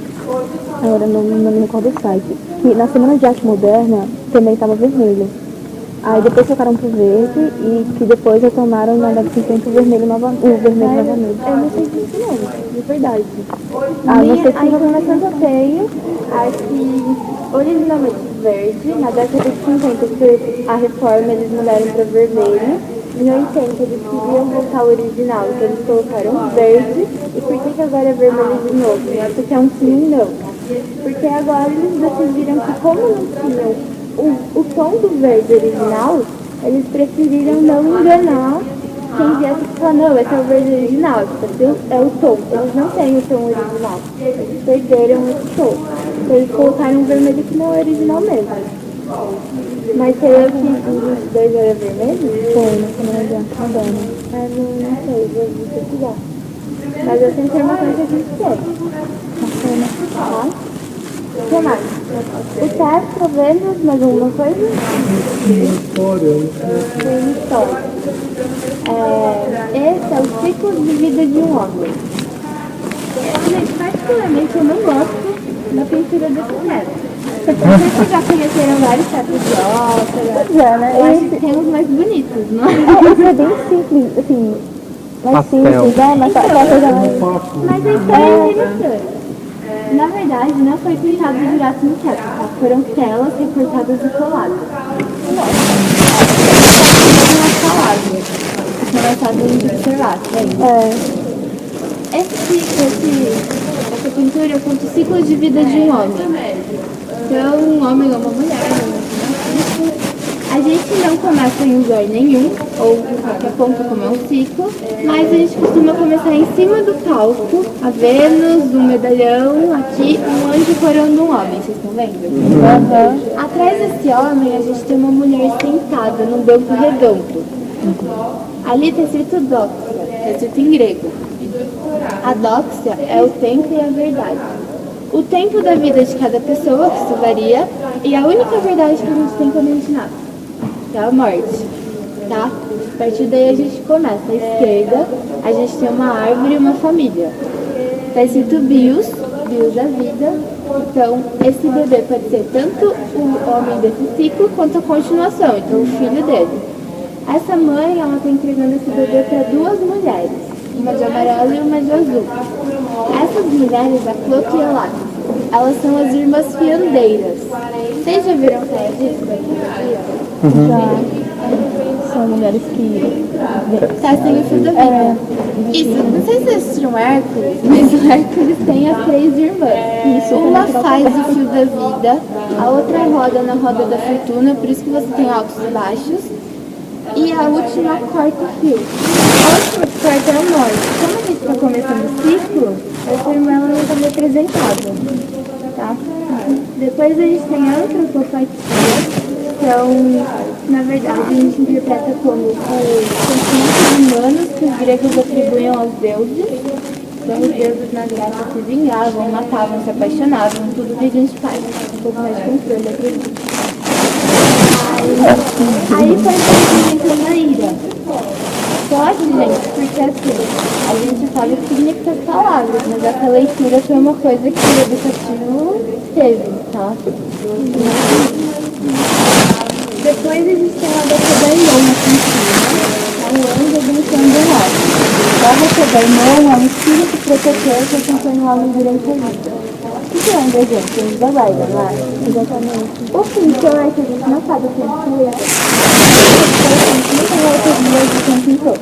agora não me recordo o site, que na Semana de Arte Moderna também estava vermelho. Aí depois trocaram pro verde e que depois retomaram na década de 50 o vermelho novamente. eu não sei disso não, de verdade. Ah, você A informação que eu tenho é que originalmente verde, na década de 50, por a reforma, eles mudaram para vermelho. Em 80 eles queriam voltar ao original, então eles colocaram verde. E por que agora é vermelho de novo? Não é porque é um sim, não. Porque agora eles decidiram que como não tinham o tom do verde original, eles preferiram não enganar quem viesse e falar, não, esse é o verde original, esse é o tom. Eles não têm o tom original. Eles perderam esse tom. Então eles colocaram um vermelho que não é original mesmo. Mas sei eu que um dos dois era vermelho? foi na Semana de Arte Moderna. Ah, não sei, vou pesquisar. Mas essa informação que a gente teve. Tá? O que mais? O teatro, Vênus, mais alguma coisa? Tem história. Esse é o ciclo de vida de um homem. Particularmente eu não gosto da pintura desse teatro. Vocês já conheceram vários teatros de ópera? Já, né? Eu acho que tem os mais bonitos, não é? Esse é bem simples, assim, mais Pastel. simples, né? Mas aquela coisa mais... Mas a história é interessante. Na verdade, não foi pintado direto no teto, tá? Foram telas recortadas e coladas. Começado em observar, essa pintura conta o ciclo de vida de um homem. Então, um homem ou uma mulher, a gente não começa em lugar nenhum, ou em qualquer ponto como é um ciclo, mas a gente costuma começar em cima do palco, a Vênus, um medalhão, aqui um anjo coroando um homem, vocês estão vendo? Atrás desse homem a gente tem uma mulher sentada num banco redondo. Ali está escrito Doxia, está escrito em grego. A Doxia é o tempo e a verdade. O tempo da vida de cada pessoa, que isso varia, e a única verdade que a gente tem quando a gente nasce, que é a morte, tá? A partir daí a gente começa. À esquerda, a gente tem uma árvore e uma família. Está escrito Bios, Bios da vida. Então, esse bebê pode ser tanto o homem desse ciclo, quanto a continuação, então o filho dele. Essa mãe, ela está entregando esse bebê para duas mulheres, uma de amarelo e uma de azul. Essas mulheres, a Cloto e a Lápis, elas são as irmãs fiandeiras. Vocês já viram falar disso daqui? Já são mulheres que... Tá sem o fio da vida. Isso, não sei se vocês assistiram Hércules, mas o Hércules tem as três irmãs. Uma faz o fio da vida, a outra roda na roda da fortuna, por isso que você tem altos e baixos. E a última corta o fio. A última que corta é a morte. Como a gente está começando o ciclo, essa irmã ela não está representada. Tá? Depois a gente tem a antropofatia. Então, na verdade, a gente interpreta como os sentimentos humanos que os gregos atribuíam aos deuses. Então, os deuses na Grécia se vingavam, matavam, se apaixonavam, tudo que a gente faz. Um pouco mais de controle, acredito. Aí foi representando a ira. Pode, gente, porque assim, a gente sabe o que significa as palavras, mas essa leitura foi uma coisa que o educativo teve, tá? Depois a gente tem a Decadaion aqui em cima, é um anjo abençoando o homem. A Decadaion é um espírito protetor que acompanha o homem durante a vida. O que é um desenho? Anjo da guarda, não é? Exatamente. O pintor é que a gente não sabe o que ele foi. Não tem outras duas de quem pintou.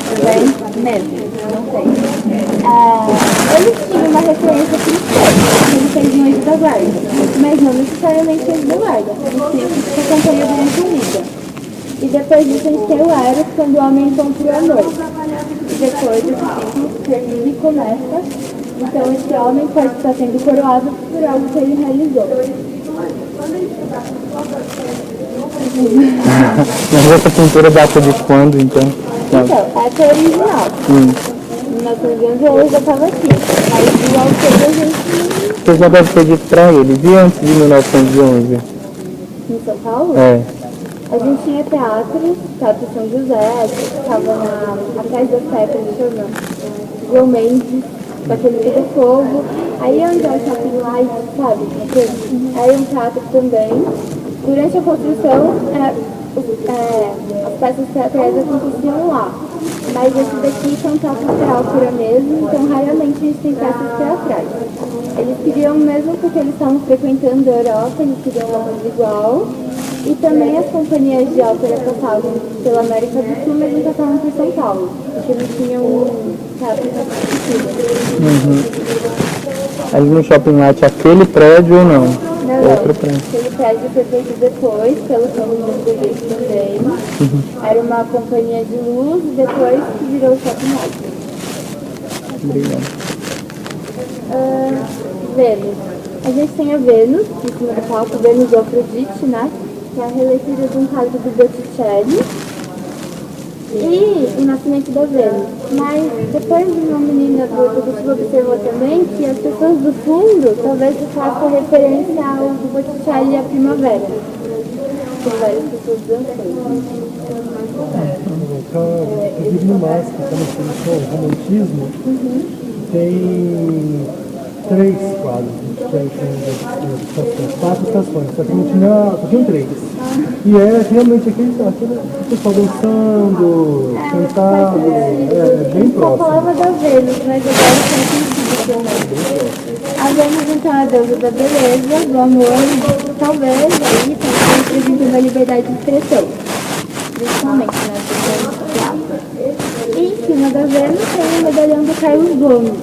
Também? Mesmo, não sei. Eles tinham uma referência cristã, ele fez um anjo da guarda, mas não necessariamente anjo da guarda, que acompanha durante a vida. E depois disso a gente tem o Eros, quando o homem encontra a noite. E depois esse ciclo termina e começa. Então esse homem pode estar sendo coroado por algo que ele realizou. Mas essa pintura data de quando, então? Então, essa é a original. Em 1911 eu já estava aqui. Aí o autor a gente... Você já deve ter dito pra eles. E antes de 1911? Em São Paulo? É. A gente tinha teatro São José, que estava atrás da Sé, que a gente chama. João Mendes, daquele Vida Fogo. Aí onde é o shopping lá, sabe? Aí um teatro também. Durante a construção, as peças teatrais aconteciam lá. Mas esse daqui são teatros teatro mesmo, então raramente a gente tem peças teatrais. Eles queriam, mesmo porque eles estavam frequentando a Europa, eles queriam uma coisa igual. E também as companhias de ópera passavam pela América do Sul, mas nunca estavam por São Paulo, porque não tinham um teatro Ali no Shopping Light, aquele prédio ou não? Não, Outro prédio. aquele prédio foi feito depois, pelo São Luís também. Era uma companhia de luz e depois virou o Shopping Light. Obrigado. Vênus. A gente tem a Vênus, em cima do palco, Vênus ou Afrodite, né? Que é a releitura de um caso do Botticelli. E o nascimento da Vênus. Mas depois uma menina do Curitiba observou também que as pessoas do fundo talvez façam referência ao Botticelli e à primavera. Tem várias pessoas dançando. Inclusive no MASP, que é uma exposição romantismo, tem 3 quadros. Tem 4 estações, só que não tinha, só tinham 3. E é realmente aquele pessoal dançando, sentado, bem Eu próximo. falava da Vênus, mas agora tem sentido também. A Vênus então é a deusa da beleza, do amor, talvez aí também representando a liberdade de expressão. Principalmente, né? E em cima da Vênus tem o medalhão do Carlos Gomes.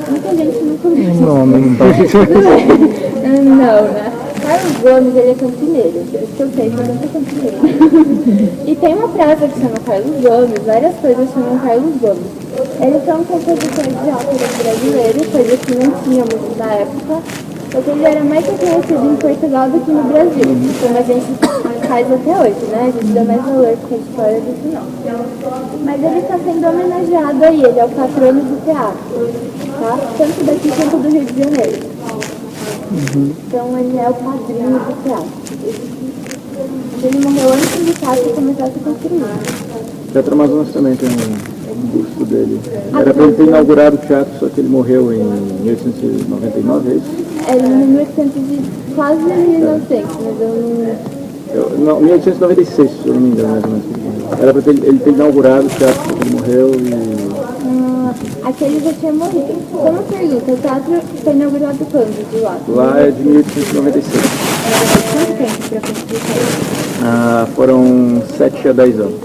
Muita gente não conhece. Nome, Não, né? Carlos Gomes, ele é campineiro. Isso que eu sei, mas eu sou campineiro. E tem uma praça que chama Carlos Gomes, várias coisas chamam Carlos Gomes. Ele foi um compositor de ópera brasileiro, coisa que não tínhamos na época, porque ele era mais reconhecido em Portugal do que no Brasil, como a gente faz até hoje, né? A gente dá mais valor para a história do que não. Mas ele está sendo homenageado aí, ele é o patrono do teatro, tá? Tanto daqui quanto do Rio de Janeiro. Então ele é o padrinho do teatro. Ele morreu antes do teatro começar a se construir. Teatro Amazonas também tem um busto dele. Era para ele ter inaugurado o teatro, só que ele morreu em 1899, é isso? Era em 1800 e quase 1900, mas eu não... Não, 1896, se eu não me engano, mais ou menos. Era para ele ter inaugurado o teatro, só que ele morreu e... Aquele já tinha morrido. Só uma pergunta, o teatro foi inaugurado quando, de lá? Lá é de 1896. Quanto tempo para construir isso? Foram 7 a 10 anos.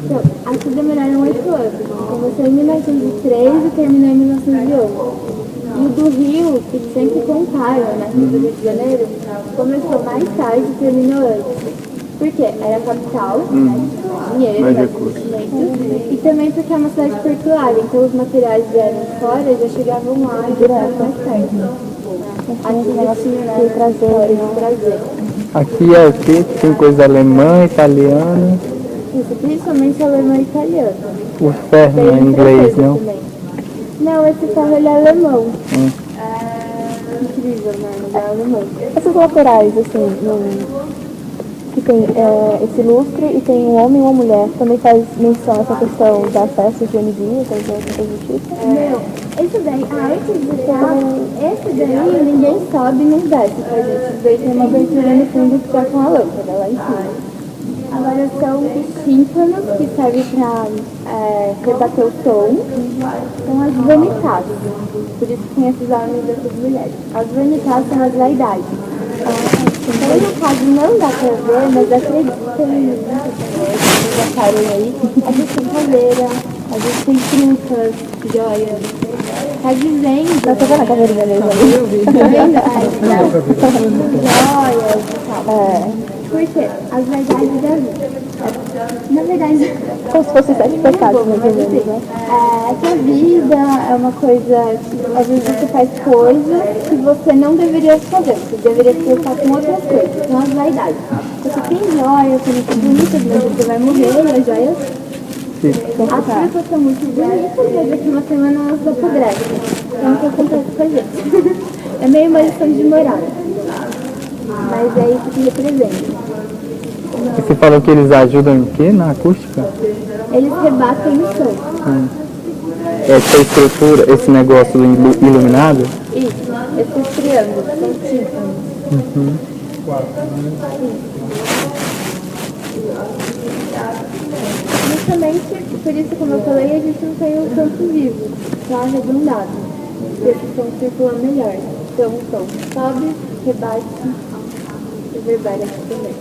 Então, aqui demoraram 8 anos. Começou em 1903 e terminou em 1911. E o do Rio, que sempre contaram, né, do Rio de Janeiro, começou mais tarde e terminou antes. Por quê? Era a capital, né, dinheiro, Mais mais recursos. investimento, e também porque é uma cidade portuária, então os materiais vieram de fora e já chegavam lá direto mais tarde. Aqui já tinha, né, trazer. aqui é o que? Tem coisa alemã, italiana. Isso, principalmente alemão e italiano. O ferro não é inglês, não? Também. Não, esse carro ele é alemão. Incrível, né? Ele é alemão. Essas laterais, assim, que tem esse lustre e tem um homem e uma mulher, também faz menção a essa questão da festa de Dionisíaco, coisa do tipo? Não, esse daí, a arte de teatro, esse daí ninguém sobe nem desce pra gente. Esse daí tem uma abertura no fundo que tá com a lâmpada lá em cima. Agora são os tímpanos que servem pra rebater o som. São as vanitas, por isso que tem esses homens dessas mulheres. As vanitas são as vaidades. Então, no caso, não dá pra ver, mas acreditem em mim, vocês já sabem aí. A gente tem caveira, a gente tem frutas, joias. Tá dizendo. Tá vendo a caveirinha dele ali? Tá vendo? Joias e tal. Por quê? As verdades da vida. Na verdade, Como se fosse 7 pecados, mais ou menos, né? que a vida é uma coisa que às vezes você faz coisas que você não deveria fazer. Você deveria se preocupar com outras coisas, com as vaidades. Você tem joias, são muito bonitas, mas você vai morrer e as joias. As frutas são muito bonitas, mas daqui uma semana elas apodrecem. Então o que acontece com a gente? É meio uma lição de moral. Mas é isso que representa. Você falou que eles ajudam em quê? Na acústica? Eles rebatem o som. Essa estrutura, esse negócio iluminado? Isso, esses triângulos são tímpanos. Justamente por isso, como eu falei, a gente não tem um campo vivo, só arredondado. Porque esse som circula melhor. Então o som sobe, rebate e reverbera aqui também.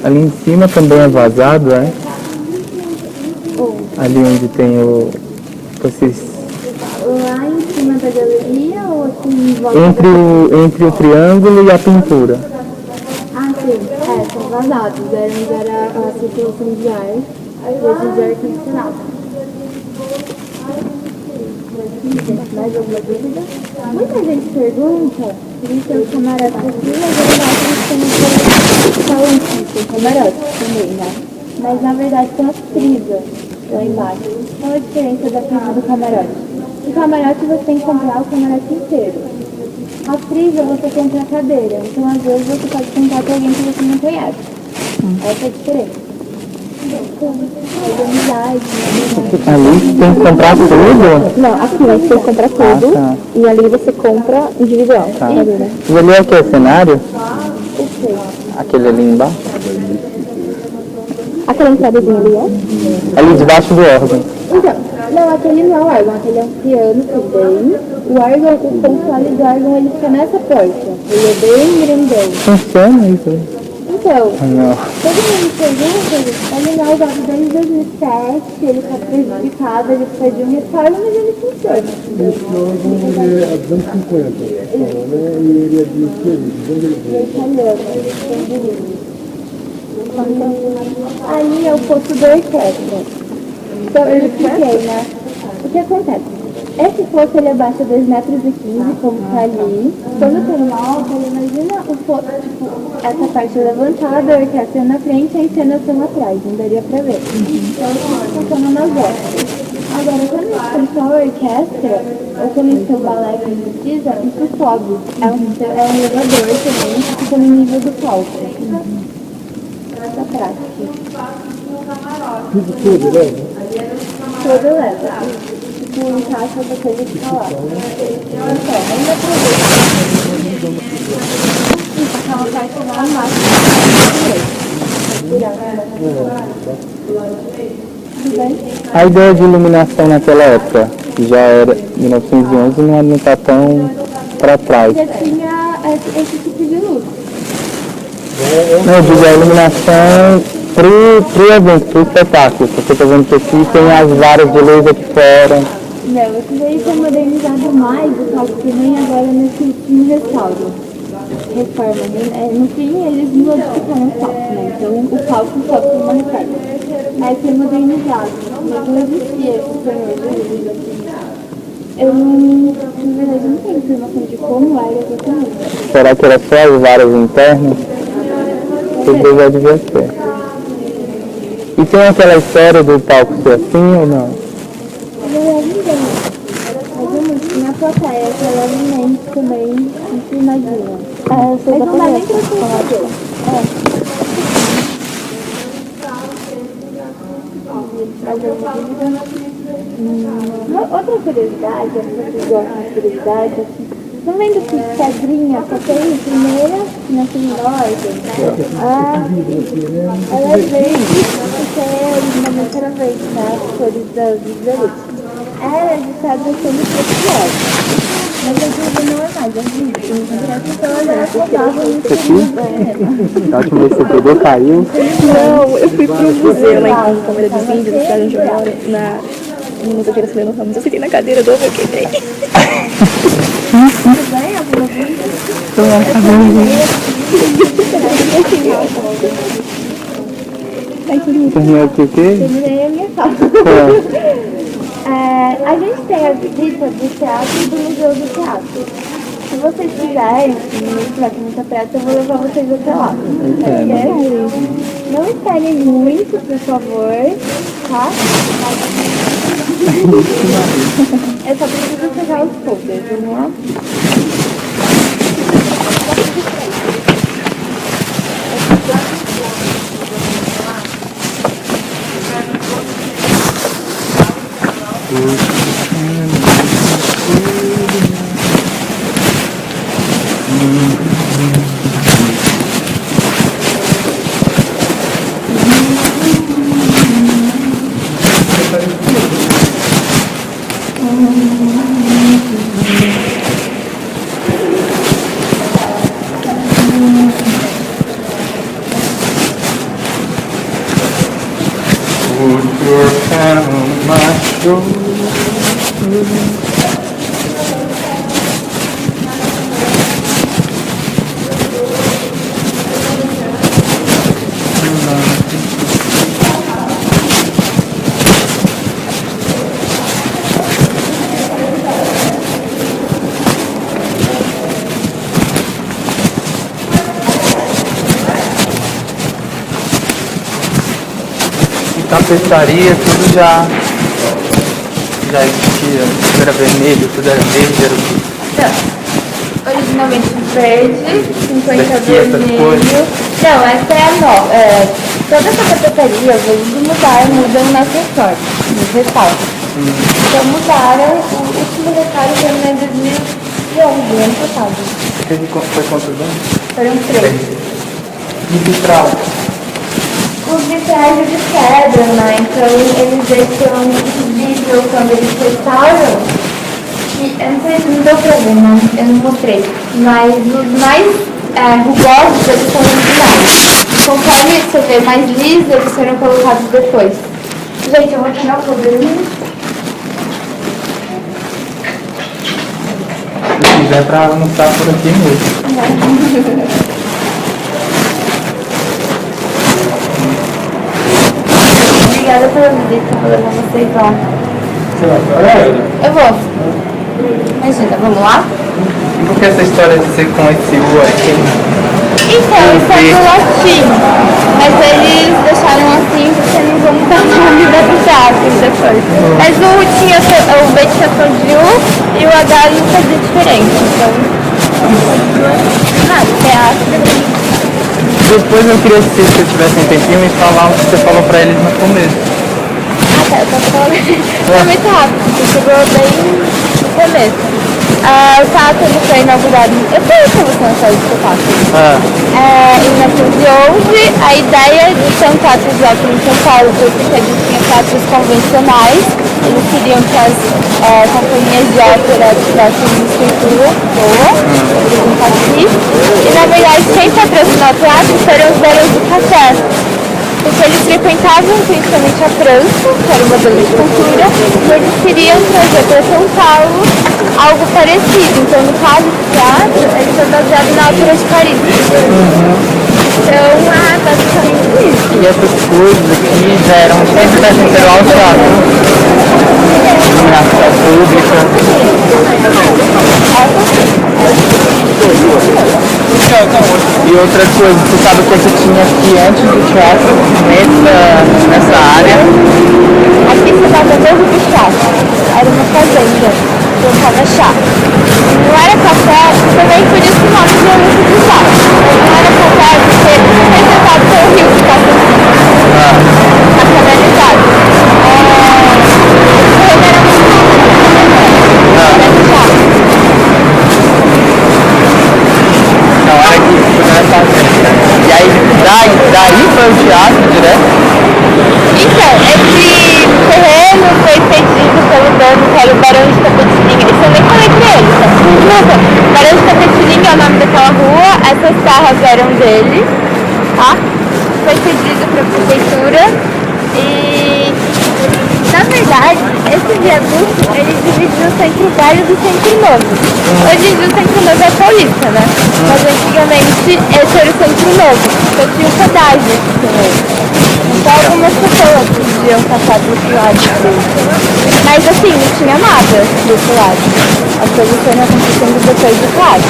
Ali em cima também é vazado, é? Ou Ali onde tem o... Vocês... lá em cima da galeria ou aqui em volta Entre o triângulo e a pintura. Ah, sim, são vazados. Antes era a circulação de ar e hoje de ar condicionado. Mais alguma dúvida? Muita gente pergunta Eles têm os camarotes aqui, mas na verdade eles têm os palanques, tem camarotes também, né? Mas na verdade tem as frisas lá embaixo. Qual a diferença da frisa do camarote? O camarote você tem que comprar o camarote inteiro. A frisa você compra a cadeira. Então às vezes você pode comprar com alguém que você não conhece. Essa é a diferença. Amizade, Ali tem que comprar tudo? Não, aqui você tem que comprar tudo tá. e ali você compra individual. Tá. Cadeira. E ali é o que? Cenário? eu sei. Aquele ali embaixo? Aquela entradazinha ali, ó. Ali debaixo do órgão. Então, não, aquele não é o órgão, aquele é um piano também. O órgão, o console do órgão, ele fica nessa porta. Ele é bem grandão. Funciona isso? Então, Não. todo mundo pergunta, ele não é usado desde 2007, ele tá prejudicado, ele precisa de um reforma, mas ele funciona. Esse órgão ele é dos anos 50, falou, né? E ele é de que ano? De onde ele veio? Italiano, tem de livro. Ali é o posto da orquestra. Então eu expliquei, né? O que acontece? Esse posto ele abaixa 2,15 metros, como tá ali. Quando tem uma ópera, imagina o posto, tipo, essa parte levantada, a orquestra na frente e a encenação atrás, não daria pra ver. Então isso funciona nas óperas. Agora, quando eles têm só a orquestra, ou quando eles têm o balé que precisa, isso sobe. É um elevador também, que fica no nível do palco. Essa prática. Tudo todo, né? Todo leva. Tipo, encaixa da coisa que tá lá. Então, ainda pra ver. Aquela parte lá embaixo. Tudo bem? A ideia de iluminação naquela época, que já era 1911, não está tão para trás. Já tinha esse tipo de luz. Não, eu digo a iluminação pro evento, pro espetáculo, porque eu tô vendo que aqui tem as varas de luz aqui fora. Não, esse daí foi modernizado mais, o palco que vem agora nesse último restauro. Reforma, né? No fim eles modificaram o palco, né? Então o palco só foi uma reforma. Aí foi modernizado, mas não existia esse sonho de luz aqui. Eu não, na verdade, não tenho informação de como era exatamente. Será que era só as varas internas? Tudo já devia ser. E tem aquela história do palco ser assim ou não? Na verdade, não tem. Mas tinha a plateia, que ela não também, não se imagina. Eu sei Mas não dá nem pra exatamente. você saber. Outra curiosidade, se vocês gostam de curiosidade, não vendo que pedrinha só tem primeira na segunda ordem? Ela é verde, porque originalmente era verde, tá? As cores dos elites. Era de pedra semi-preciosa. Mas eu digo não é mais, é vidro. Então ela rodava muito A última vez que você pegou, caiu. Não, eu fui pro museu lá em câmera de vídeo, na cidade onde eu moro, no Museu de Graciliano Ramos. Eu fiquei na cadeira do eu quebrei. Terminou o quê? Terminei a minha fala. A gente tem a visita do teatro e do museu do teatro. Se vocês quiserem, se não tiver com muita pressa, eu vou levar vocês até lá. Não esperem muito, por favor, tá? Eu só preciso pegar os folders, vamos lá? Put your hand on my shoulder. tapeçaria, tudo já existia. Tudo era vermelho, tudo era verde, era tudo. Então, originalmente verde, 50 Daqui essas vermelho. cores. Não, essa é a nova. Toda essa tapeçaria veio mudando nas reformas, nos ressaltos. Então mudaram, o último retalho foi em 2011, ano passado. Foi quantos anos? Foram 3. E vitral. Os vitrais é de pedra, né? Então eles deixam visível quando eles restauram. E, eu não sei se não deu pra ver, né? Eu não mostrei. Mas os mais rugosos eles são originais. Conforme você vê mais lisos, eles foram colocados depois. Gente, eu vou tirar o problema. Se quiser pra almoçar por aqui mesmo. Obrigada pela visita, vou levar vocês lá. Você vai para ela? Eu vou. Imagina, vamos lá? E por que essa história de ser com esse U aqui? Então, isso é do latim. Mas eles deixaram assim porque não vão mudar o nome da teatro depois. Mas o U tinha o B tinha som de U e o H não fazia diferente. Então, teatro. Depois eu queria se você tivesse um tempinho e falar o que você falou pra eles no começo. Eu tô falando. Foi muito rápido, porque chegou bem no começo. O teatro ele foi inaugurado. Eu sei que você não sabe do teatro. Em 1911, a ideia de ter um teatro de ópera em São Paulo foi porque eles tinham teatros convencionais. Eles queriam que as companhias de ópera tivessem uma estrutura boa, representativa. E na verdade, quem patrocinou o teatro foram os barões do café. Porque eles frequentavam principalmente a França, que era uma grande cultura, e eles queriam trazer para São Paulo algo parecido. Então, no caso do teatro, ele foi baseado na ópera de Paris. Então, basicamente isso. E essas coisas aqui já eram sempre pertencendo ao teatro. Iluminação pública. E outra coisa, você sabe o que tinha aqui antes do teatro, nessa área? Aqui você estava dentro do chá. Era uma fazenda. Colocava chá. Não era café, também por isso o nome de uso de chá. Não era café porque representado pelo rio que passa assim. A canalizado. Ele era muito bom. Era chá. Não, era aqui, foi nessa fazenda. E aí, daí foi o teatro direto? Então, esse terreno foi cedido pelo dono, que era o Barão de Tapetininga. Isso eu nem falei pra ele, tá? Barão de Tapetininga é o nome daquela rua, essas terras eram dele, tá? Foi cedido pra prefeitura e, na verdade, esse viaduto, ele divide o centro velho do centro novo. Hoje em dia o centro novo é Paulista, né? Mas antigamente esse era o centro novo, então tinha o pedágio também. Então algumas pessoas podiam passar do outro lado. Mas assim, não tinha nada do outro lado. As coisas foram acontecendo depois do lado.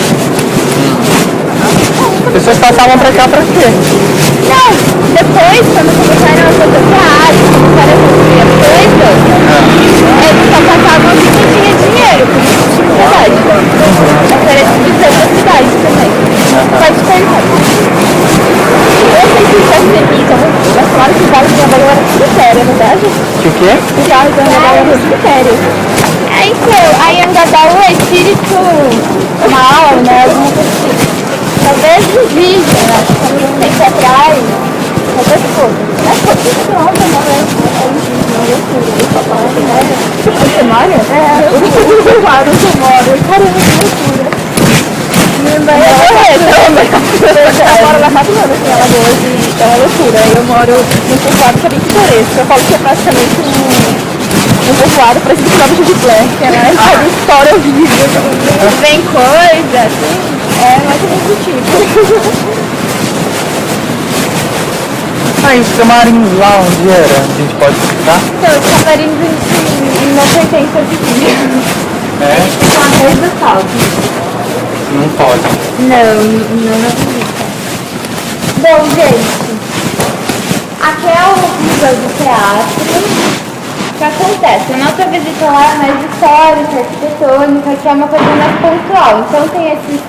As pessoas passavam pra cá pra quê? Não, depois, quando começaram a fazer teatro, começaram a construir as coisas, eles só passavam aqui quem tinha dinheiro, porque não tinha cidade. Essa era a divisão da cidade também. Pode perguntar. Eu sei que isso é semita, mas claro que o bairro de Anhangabaú era cemitério, não é verdade? O quê? O bairro de Anhangabaú era cemitério. Então, a Anhangabaú é espírito mal, né? Alguma coisa assim. Talvez indígena, né? Muito tempo atrás, talvez fosse. Mas foi tudo nova, não é? Você mora? Claro, eu moro. Caramba, que loucura. Eu moro na Catalana, aqui em Alagoas, e é uma loucura. Eu moro num povoado que é bem pitoresco. Eu falo que é praticamente um povoado para esse quilômetro de Black, né? Sabe, história horrível. Vem coisa, assim. É mais ou menos o tipo. Aí, os camarins lá onde era? A gente pode ficar? Então, os camarins não pertencem a vizinha. É? São a rede do salto. Não pode. Não visita. Bom, gente, Aqui é o museu do teatro. O que acontece? A nossa visita lá é mais histórica, arquitetônica, que é uma coisa mais pontual. Então tem esses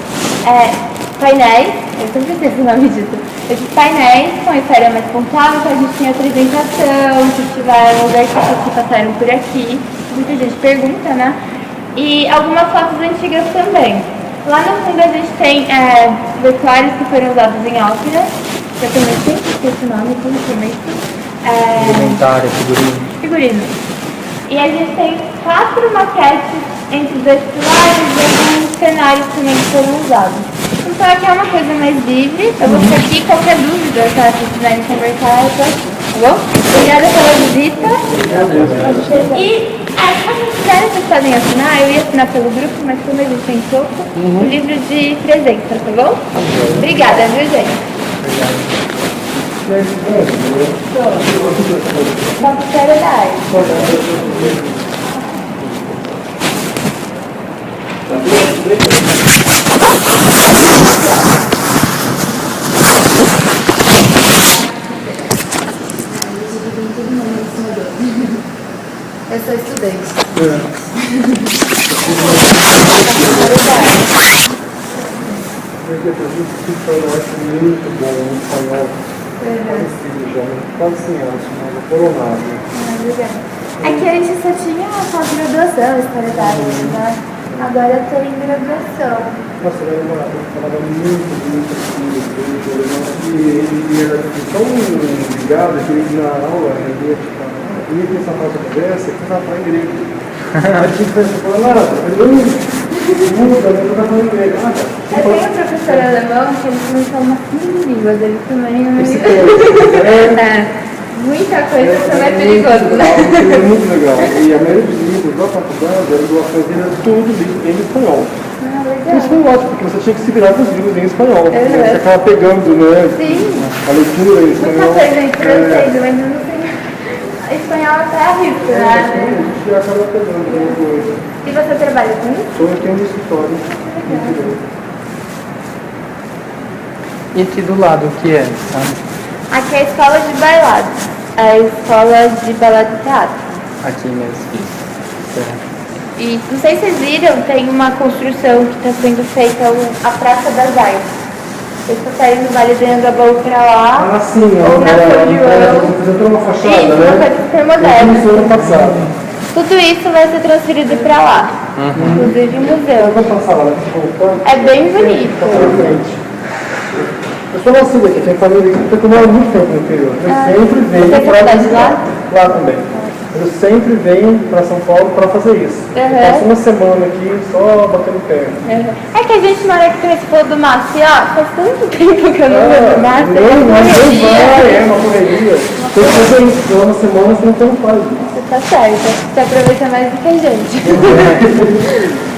painéis, eu sempre esqueço o nome disso, esses painéis com a história mais pontual, então a gente tem apresentação, que tiveram os artistas que passaram por aqui, muita gente pergunta, né? E algumas fotos antigas também. Lá no fundo a gente tem vestuários que foram usados em ópera, que eu também sempre esqueço o nome, como chama isso? Indumentária, figurino. E a gente tem 4 maquetes entre os vestuários e alguns cenários também que foram usados. Então aqui é uma coisa mais livre. Eu vou ficar aqui, qualquer dúvida, tá? Se quiserem conversar, eu tô aqui, tá bom? Obrigada pela visita. E se vocês quiserem, vocês podem assinar. Eu ia assinar pelo grupo, mas como a gente tem pouco, o livro de presença, tá bom? Obrigada, viu, gente? Nossa Senhora da Arte. Eu sou estudante. Eu acho muito bom o espanhol. Quase 100 anos, mas coronado. Aqui a gente só tinha pós-graduação, história da arte, né? Agora tem graduação. Nossa, eu falava muito assim, e ele era tão ligado que ele na aula, ele ia começar a fazer a conversa e começava a falar em grego. Aí tinha que pensar, nada, ele muda, ele tá falando em grego. Eu tenho um professor alemão que ele começou umas 15 línguas, ele também não muita coisa também é perigoso, né? É muito legal. E a maioria dos livros da faculdade, as doações dele era tudo em espanhol. Isso foi ótimo, porque você tinha que se virar com os livros em espanhol. Você acaba pegando, né? Sim. A leitura em espanhol. Muita coisa em francês, mas eu não sei. Espanhol até arrisco, né? Você acaba pegando alguma coisa. E você trabalha com isso? Eu tenho um escritório. E aqui do lado, o que é? Aqui é a escola de bailado. É a escola de balé do teatro. Aqui mesmo. Certo. E não sei se vocês viram, tem uma construção que está sendo feita, a Praça das Artes. Eles saíram do Vale do Anhangabaú para lá, Ah, sim, ou na São João. Você uma fachada, Isso, né? uma coisa super moderna. Isso ano passado. Tudo isso vai ser transferido para lá, inclusive o museu. Eu vou passar lá, voltar. É bem bonito. Pra frente. Eu sou nascido aqui, tenho família aqui, porque eu moro muito tempo no interior. Eu sempre venho Você tem faculdade lá? Lá também. Eu sempre venho para São Paulo para fazer isso. Eu passo uma semana aqui só batendo perna. É que a gente mora aqui, você falou do Márcio, ó, faz tanto tempo que eu não vou do Márcio. Não vai, é uma correria. Tem que fazer isso, uma semana você não faz isso. Tá certo, você aproveita mais do que a gente.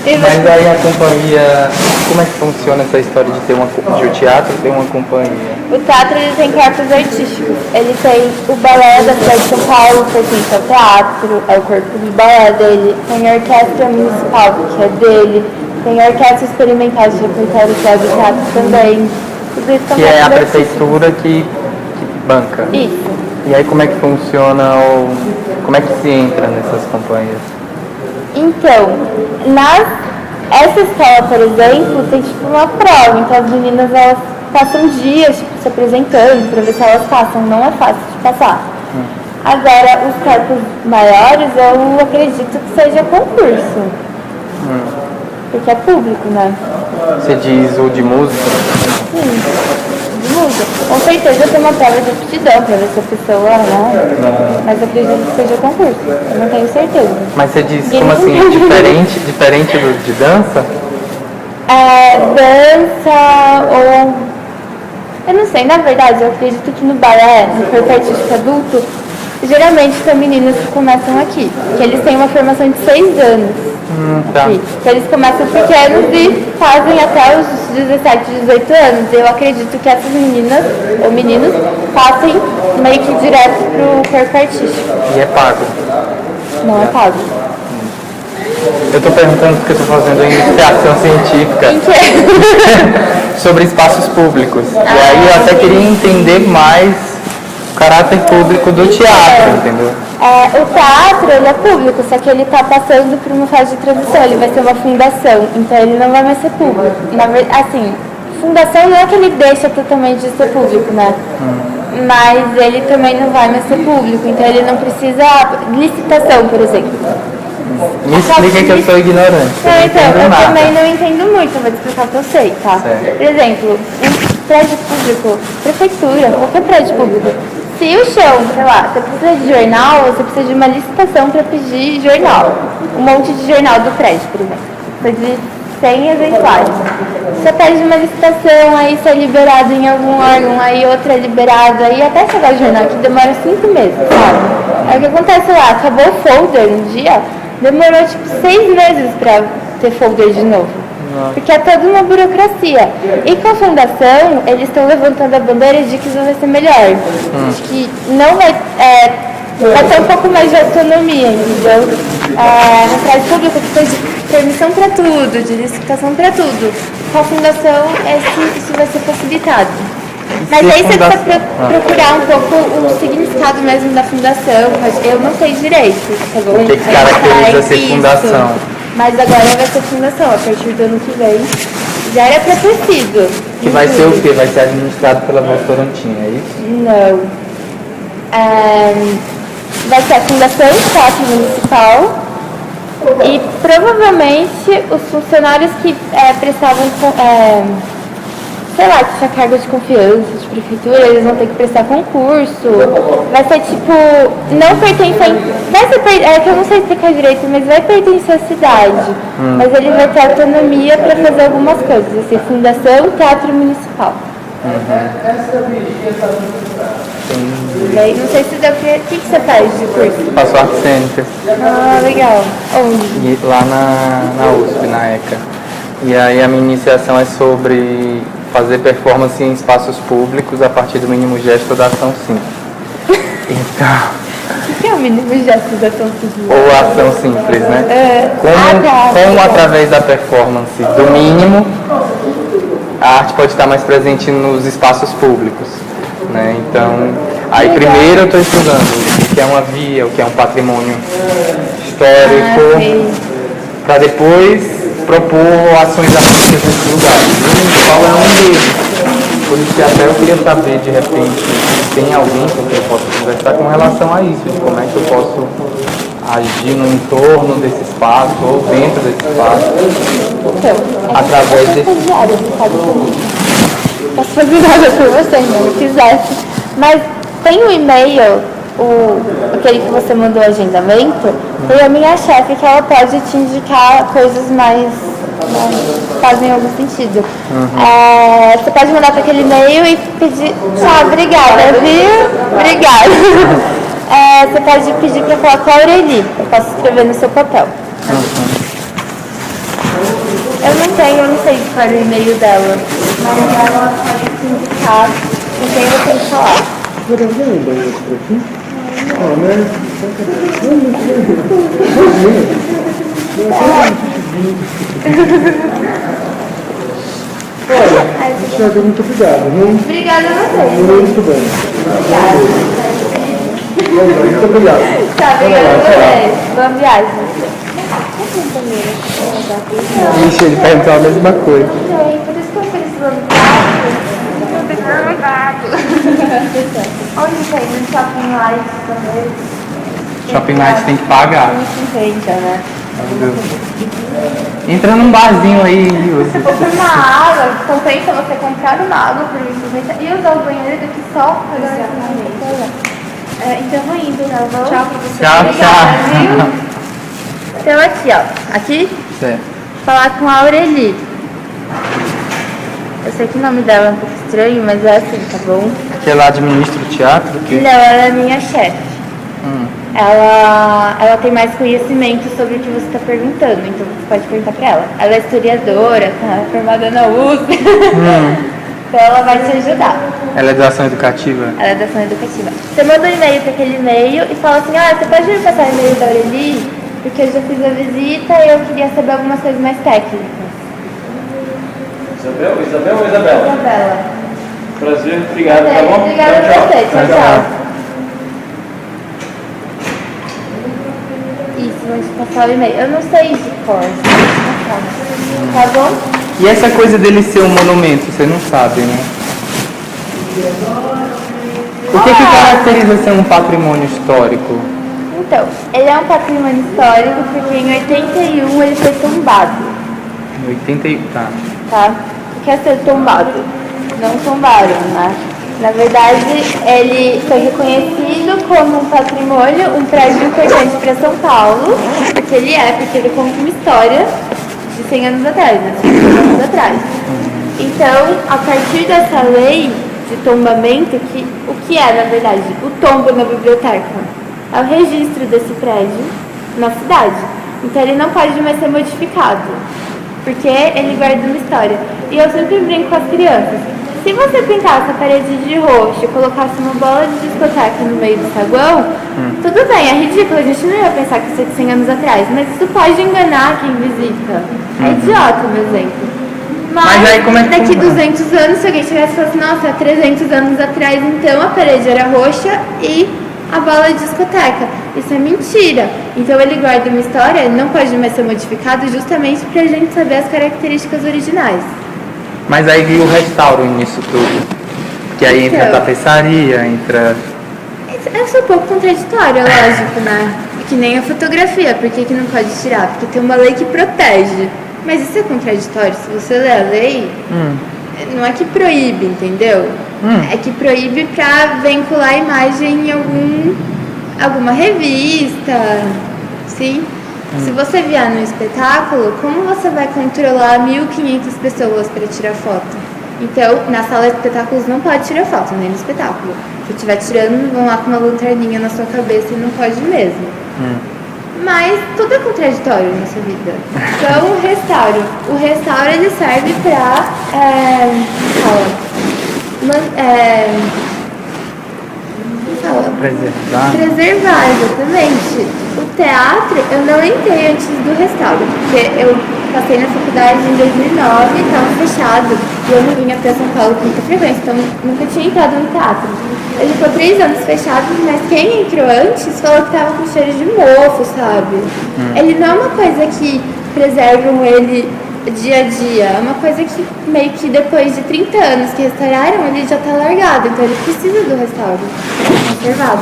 E Mas você? aí a companhia, como é que funciona essa história de ter de o teatro ter uma companhia? O teatro ele tem corpos artísticos. Ele tem o balé da cidade de São Paulo, que pertence ao teatro, é o corpo de balé dele. Tem a orquestra municipal, que é dele. Tem a orquestra experimental de repertório que é do teatro também. Tudo isso são Que é a corpos prefeitura que banca. artísticos. Isso. E aí como é que funciona como é que se entra nessas companhias? Então, essa escola, por exemplo, tem tipo uma prova, então as meninas elas passam dias tipo, se apresentando para ver se elas passam, não é fácil de passar. Agora, os corpos maiores, eu acredito que seja concurso, porque é público, né? Você diz o de música? Sim, de música. Com certeza tem uma prova de aptidão para ver se a pessoa, né? Mas eu acredito que seja concurso, eu não tenho certeza. Mas você diz, como assim, diferente de dança? Dança ou... Eu não sei, na verdade, eu acredito que no balé, no corpo artístico adulto, geralmente são meninas que começam aqui, que eles têm uma formação de 6 anos. Tá. Aqui, que eles começam pequenos e fazem até os 17, 18 anos. Eu acredito que essas meninas ou meninos passem meio que direto pro corpo artístico. E é pago. Não é pago. Eu tô perguntando porque eu tô fazendo iniciação científica Em que? sobre espaços públicos. E aí eu até queria entender mais o caráter público do teatro, entendeu? O teatro, ele é público, só que ele está passando por uma fase de transição, ele vai ser uma fundação, então ele não vai mais ser público. Assim, fundação não é que ele deixa totalmente de ser público, né? Mas ele também não vai mais ser público, então ele não precisa licitação, por exemplo. Me explica que eu sou ignorante. Então, eu nada. também não entendo muito, eu vou te explicar o que eu sei, tá? Certo. Por exemplo, um prédio público, prefeitura, qualquer prédio público, se o chão, sei lá, você precisa de jornal, você precisa de uma licitação para pedir jornal. Um monte de jornal do prédio, por exemplo. Precisa de 100 exemplares. Você pede uma licitação, aí isso é liberado em algum órgão, aí outro é liberado, aí até chegar o jornal, que demora 5 meses, sabe? Aí o que acontece lá, acabou o folder um dia, demorou tipo 6 meses para ter folder de novo. Porque é toda uma burocracia. E com a fundação, eles estão levantando a bandeira de que isso vai ser melhor. De que não vai ter um pouco mais de autonomia, entendeu? No prédio público precisa de permissão para tudo, de licitação para tudo. Com a fundação, isso vai ser facilitado. Mas aí você precisa procurar um pouco o significado mesmo da fundação, mas eu não sei direito, tá bom? O que caracteriza ser fundação? Mas agora vai ser fundação, a partir do ano que vem. Já era pra ter sido. Que vai ser o quê? Vai ser administrado pela Votorantim, é isso? Não. Vai ser a Fundação Teatro Municipal e provavelmente os funcionários que prestavam, sei lá, que tinha carga de confiança de prefeitura, eles vão ter que prestar concurso. Vai ser tipo, não pertencem, que eu não sei explicar direito, mas vai pertencer à cidade. Mas ele vai ter autonomia para fazer algumas coisas, vai ser Fundação Teatro Municipal. Daí, não sei se deu pra... O que você faz de curso? Faço artes cênicas. Ah, legal. Onde? E lá na USP, na ECA. E aí a minha iniciação é sobre fazer performance em espaços públicos a partir do mínimo gesto da ação simples. Então, O que é o mínimo gesto da ação civil? ou ação simples, né? Como através da performance do mínimo, a arte pode estar mais presente nos espaços públicos, né? Então, aí primeiro eu estou estudando o que é uma via, o que é um patrimônio histórico, para depois propor ações artísticas nesse lugar. E o municipal é um deles. Por isso que até eu queria saber, de repente, se tem alguém com quem eu possa conversar com relação a isso, de como é que eu posso agir no entorno desse espaço ou dentro desse espaço, através desse... Posso fazer nada por você, não quisesse. Mas tem um e-mail, aquele que você mandou o agendamento, tem a minha chefe que ela pode te indicar coisas mais fazem algum sentido. Você pode mandar para aquele e-mail e pedir, obrigada, viu? Obrigada. Você pode pedir para falar com a Aureli, eu posso escrever no seu papel. Eu não sei qual é o e-mail dela, mas ela pode te indicar com quem eu tenho que falar. Olha, Thiago, muito obrigado, viu? Obrigada a vocês. Muito bem. Muito obrigado. Tá, obrigada a vocês. Boa viagem. Ixi, ele perguntou a mesma coisa. Por isso que eu fiz o eu tenho perguntado. Onde tem? No Shopping Light também. Shopping Night tem que pagar. 1,50, né? Entra num barzinho aí, Uma água, compensa você comprar uma água por 1,50 e usar o banheiro daqui só para então vou indo, tá bom? Tchau pra você. Tchau, Obrigada, viu? Então aqui, ó. Aqui, Certo. falar com a Aureli. Eu sei que o nome dela é um pouco estranho, mas é assim, tá bom? Que ela administra o teatro? Que... Não, ela é minha chefe. Ela tem mais conhecimento sobre o que você está perguntando, então você pode perguntar para ela. Ela é historiadora, tá formada na USP, então ela vai te ajudar. Ela é da ação educativa? Ela é da ação educativa. Você manda um e-mail para aquele e-mail e fala assim, você pode me passar o e-mail da Aureli? Porque eu já fiz a visita e eu queria saber algumas coisas mais técnicas. Isabel ou Isabela? Isabela. Prazer, obrigado, tá bom? Obrigada a você, tchau, tchau. tal e-mail. Eu não sei de cor, tá bom? E essa coisa dele ser um monumento, você não sabe, né? O que caracteriza ser um patrimônio histórico? Então, ele é um patrimônio histórico porque em 81 ele foi tombado, Em 81, tá. tá? O que é ser tombado? Não tombaram, né? Na verdade, ele foi reconhecido como um patrimônio, um prédio importante para São Paulo, porque ele conta uma história de 100 anos atrás, né? 100 anos atrás. Então, a partir dessa lei de tombamento, o que é, na verdade, o tombo na biblioteca? É o registro desse prédio na cidade. Então, ele não pode mais ser modificado, porque ele guarda uma história. E eu sempre brinco com as crianças. Se você pintasse a parede de roxo e colocasse uma bola de discoteca no meio do saguão, tudo bem, é ridículo, a gente não ia pensar que isso é de 100 anos atrás, mas isso pode enganar quem visita. É idiota o exemplo. Mas aí como é que daqui funciona? 200 anos, se alguém tivesse falado assim, nossa, há 300 anos atrás, então a parede era roxa e a bola de discoteca. Isso é mentira. Então ele guarda uma história, ele não pode mais ser modificado justamente pra gente saber as características originais. Mas aí viu o restauro nisso tudo. Que aí entra a Então. tapeçaria, entra... É um pouco contraditório, lógico, né? Que nem a fotografia, por que não pode tirar? Porque tem uma lei que protege. Mas isso é contraditório, se você ler a lei, não é que proíbe, entendeu? É que proíbe pra vincular a imagem em alguma revista, sim? Se você vier no espetáculo, como você vai controlar 1.500 pessoas para tirar foto? Então, na sala de espetáculos não pode tirar foto, nem no espetáculo. Se estiver tirando, vão lá com uma lanterninha na sua cabeça e não pode mesmo. Mas tudo é contraditório nessa vida. Então, o restauro ele serve para preservar, exatamente. O teatro, eu não entrei antes do restauro, porque eu passei na faculdade em 2009 e estava fechado. E eu não vinha para São Paulo com muita frequência, então nunca tinha entrado no teatro. Ele ficou 3 anos fechado, mas quem entrou antes falou que estava com cheiro de mofo, sabe? Ele não é uma coisa que preservam ele dia a dia, é uma coisa que meio que depois de 30 anos que restauraram, ele já está largado, então ele precisa do restauro conservado.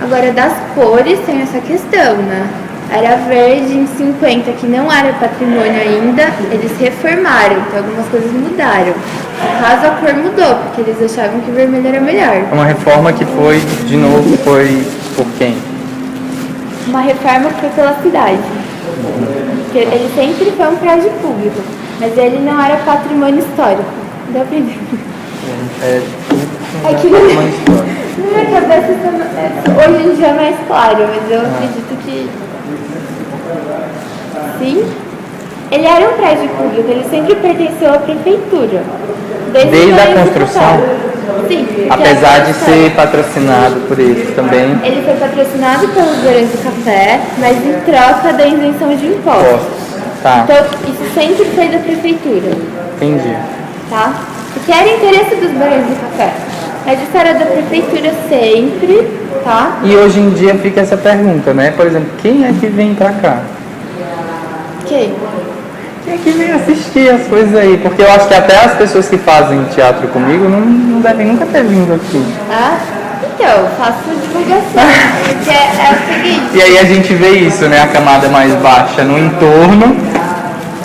Agora, das cores tem essa questão, né? Era verde em 50, que não era patrimônio ainda, eles reformaram, então algumas coisas mudaram. No caso, a cor mudou, porque eles achavam que o vermelho era melhor. Uma reforma que foi, de novo, foi por quem? Uma reforma que foi pela cidade. Porque ele sempre foi um prédio público, mas ele não era patrimônio histórico. Deu pra entender? É que na minha cabeça hoje em dia é mais claro, mas eu acredito que sim. Ele era um prédio público, ele sempre pertenceu à prefeitura. Desde a construção? Sim. porque Apesar a de construção- ser patrocinado por eles também. Ele foi patrocinado pelos Barões do Café, mas em troca da isenção de impostos. Postos. Tá, Então, isso sempre foi da prefeitura, entendi. tá? Porque era interesse dos Barões do Café. Mas isso era da prefeitura sempre, tá? E hoje em dia fica essa pergunta, né? Por exemplo, quem é que vem pra cá? Quem? Quem é que vem assistir as coisas aí? Porque eu acho que até as pessoas que fazem teatro comigo não devem nunca ter vindo aqui. Ah? Então, faço divulgação. Porque é o seguinte. E aí a gente vê isso, né? A camada mais baixa no entorno,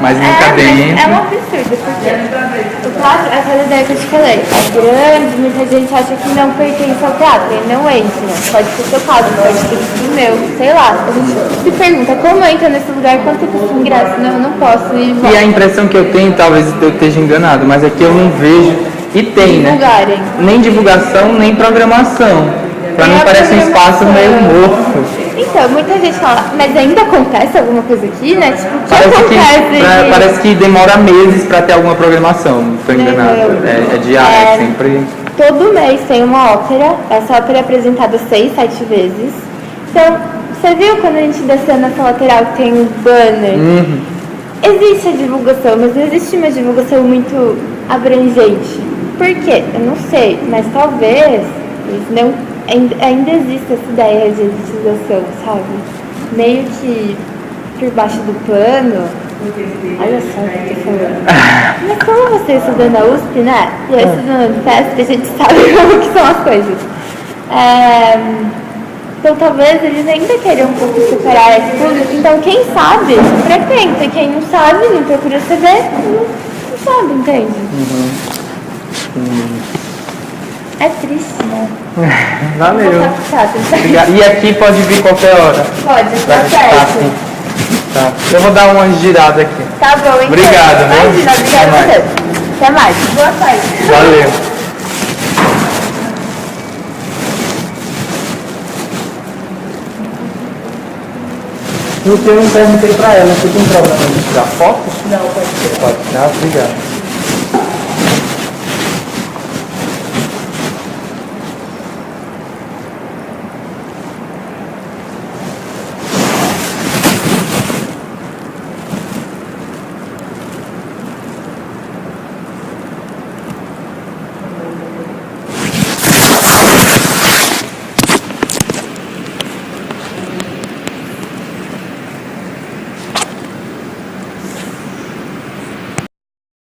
mas nunca Mas é um dentro. absurdo, porque o teatro, aquela ideia que eu te falei, é grande, muita gente acha que não pertence ao teatro, ele não entra. Pode ser seu caso, pode ser o meu, sei lá. A gente se pergunta, como entra nesse lugar, quanto custa o ingresso? Não, eu não posso ir. E a impressão que eu tenho, talvez eu esteja enganado, mas é que eu não vejo, e tem, né? Divulgarem. Nem divulgação, nem programação. Pra Nem mim a parece um espaço meio programação. morto. Então, muita gente fala, mas ainda acontece alguma coisa aqui, né? Tipo, o que Parece acontece? parece que demora meses para ter alguma programação, não estou enganado. Não. É diário, é sempre. Todo mês tem uma ópera, essa ópera é apresentada 6, 7 vezes. Então, você viu quando a gente desceu nessa lateral que tem um banner? Existe a divulgação, mas não existe uma divulgação muito abrangente. Por quê? Eu não sei, mas talvez eles não, ainda existe essa ideia de elitização, sabe? meio que por baixo do pano. Olha só o que eu tô falando. Mas como você estuda na USP, né? E eu estudo na Unifesp, a gente sabe como que são as coisas. Então talvez eles ainda queiram um pouco separar esse público. Então quem sabe, frequenta. Quem não sabe, não procura saber, não sabe, entende? É triste, né? Valeu. Vou passar, Obrigado. E aqui pode vir qualquer hora. pode, Pra tá gente certo. tá assim. Tá. Eu vou dar uma girada aqui. Tá bom, então. Obrigado, viu? Imagina, obrigada Até a mais. você. Até mais. Boa tarde. Valeu. Eu perguntei pra ela, você tem problema de tirar foto? Não, pode ser. Pode tirar, obrigado.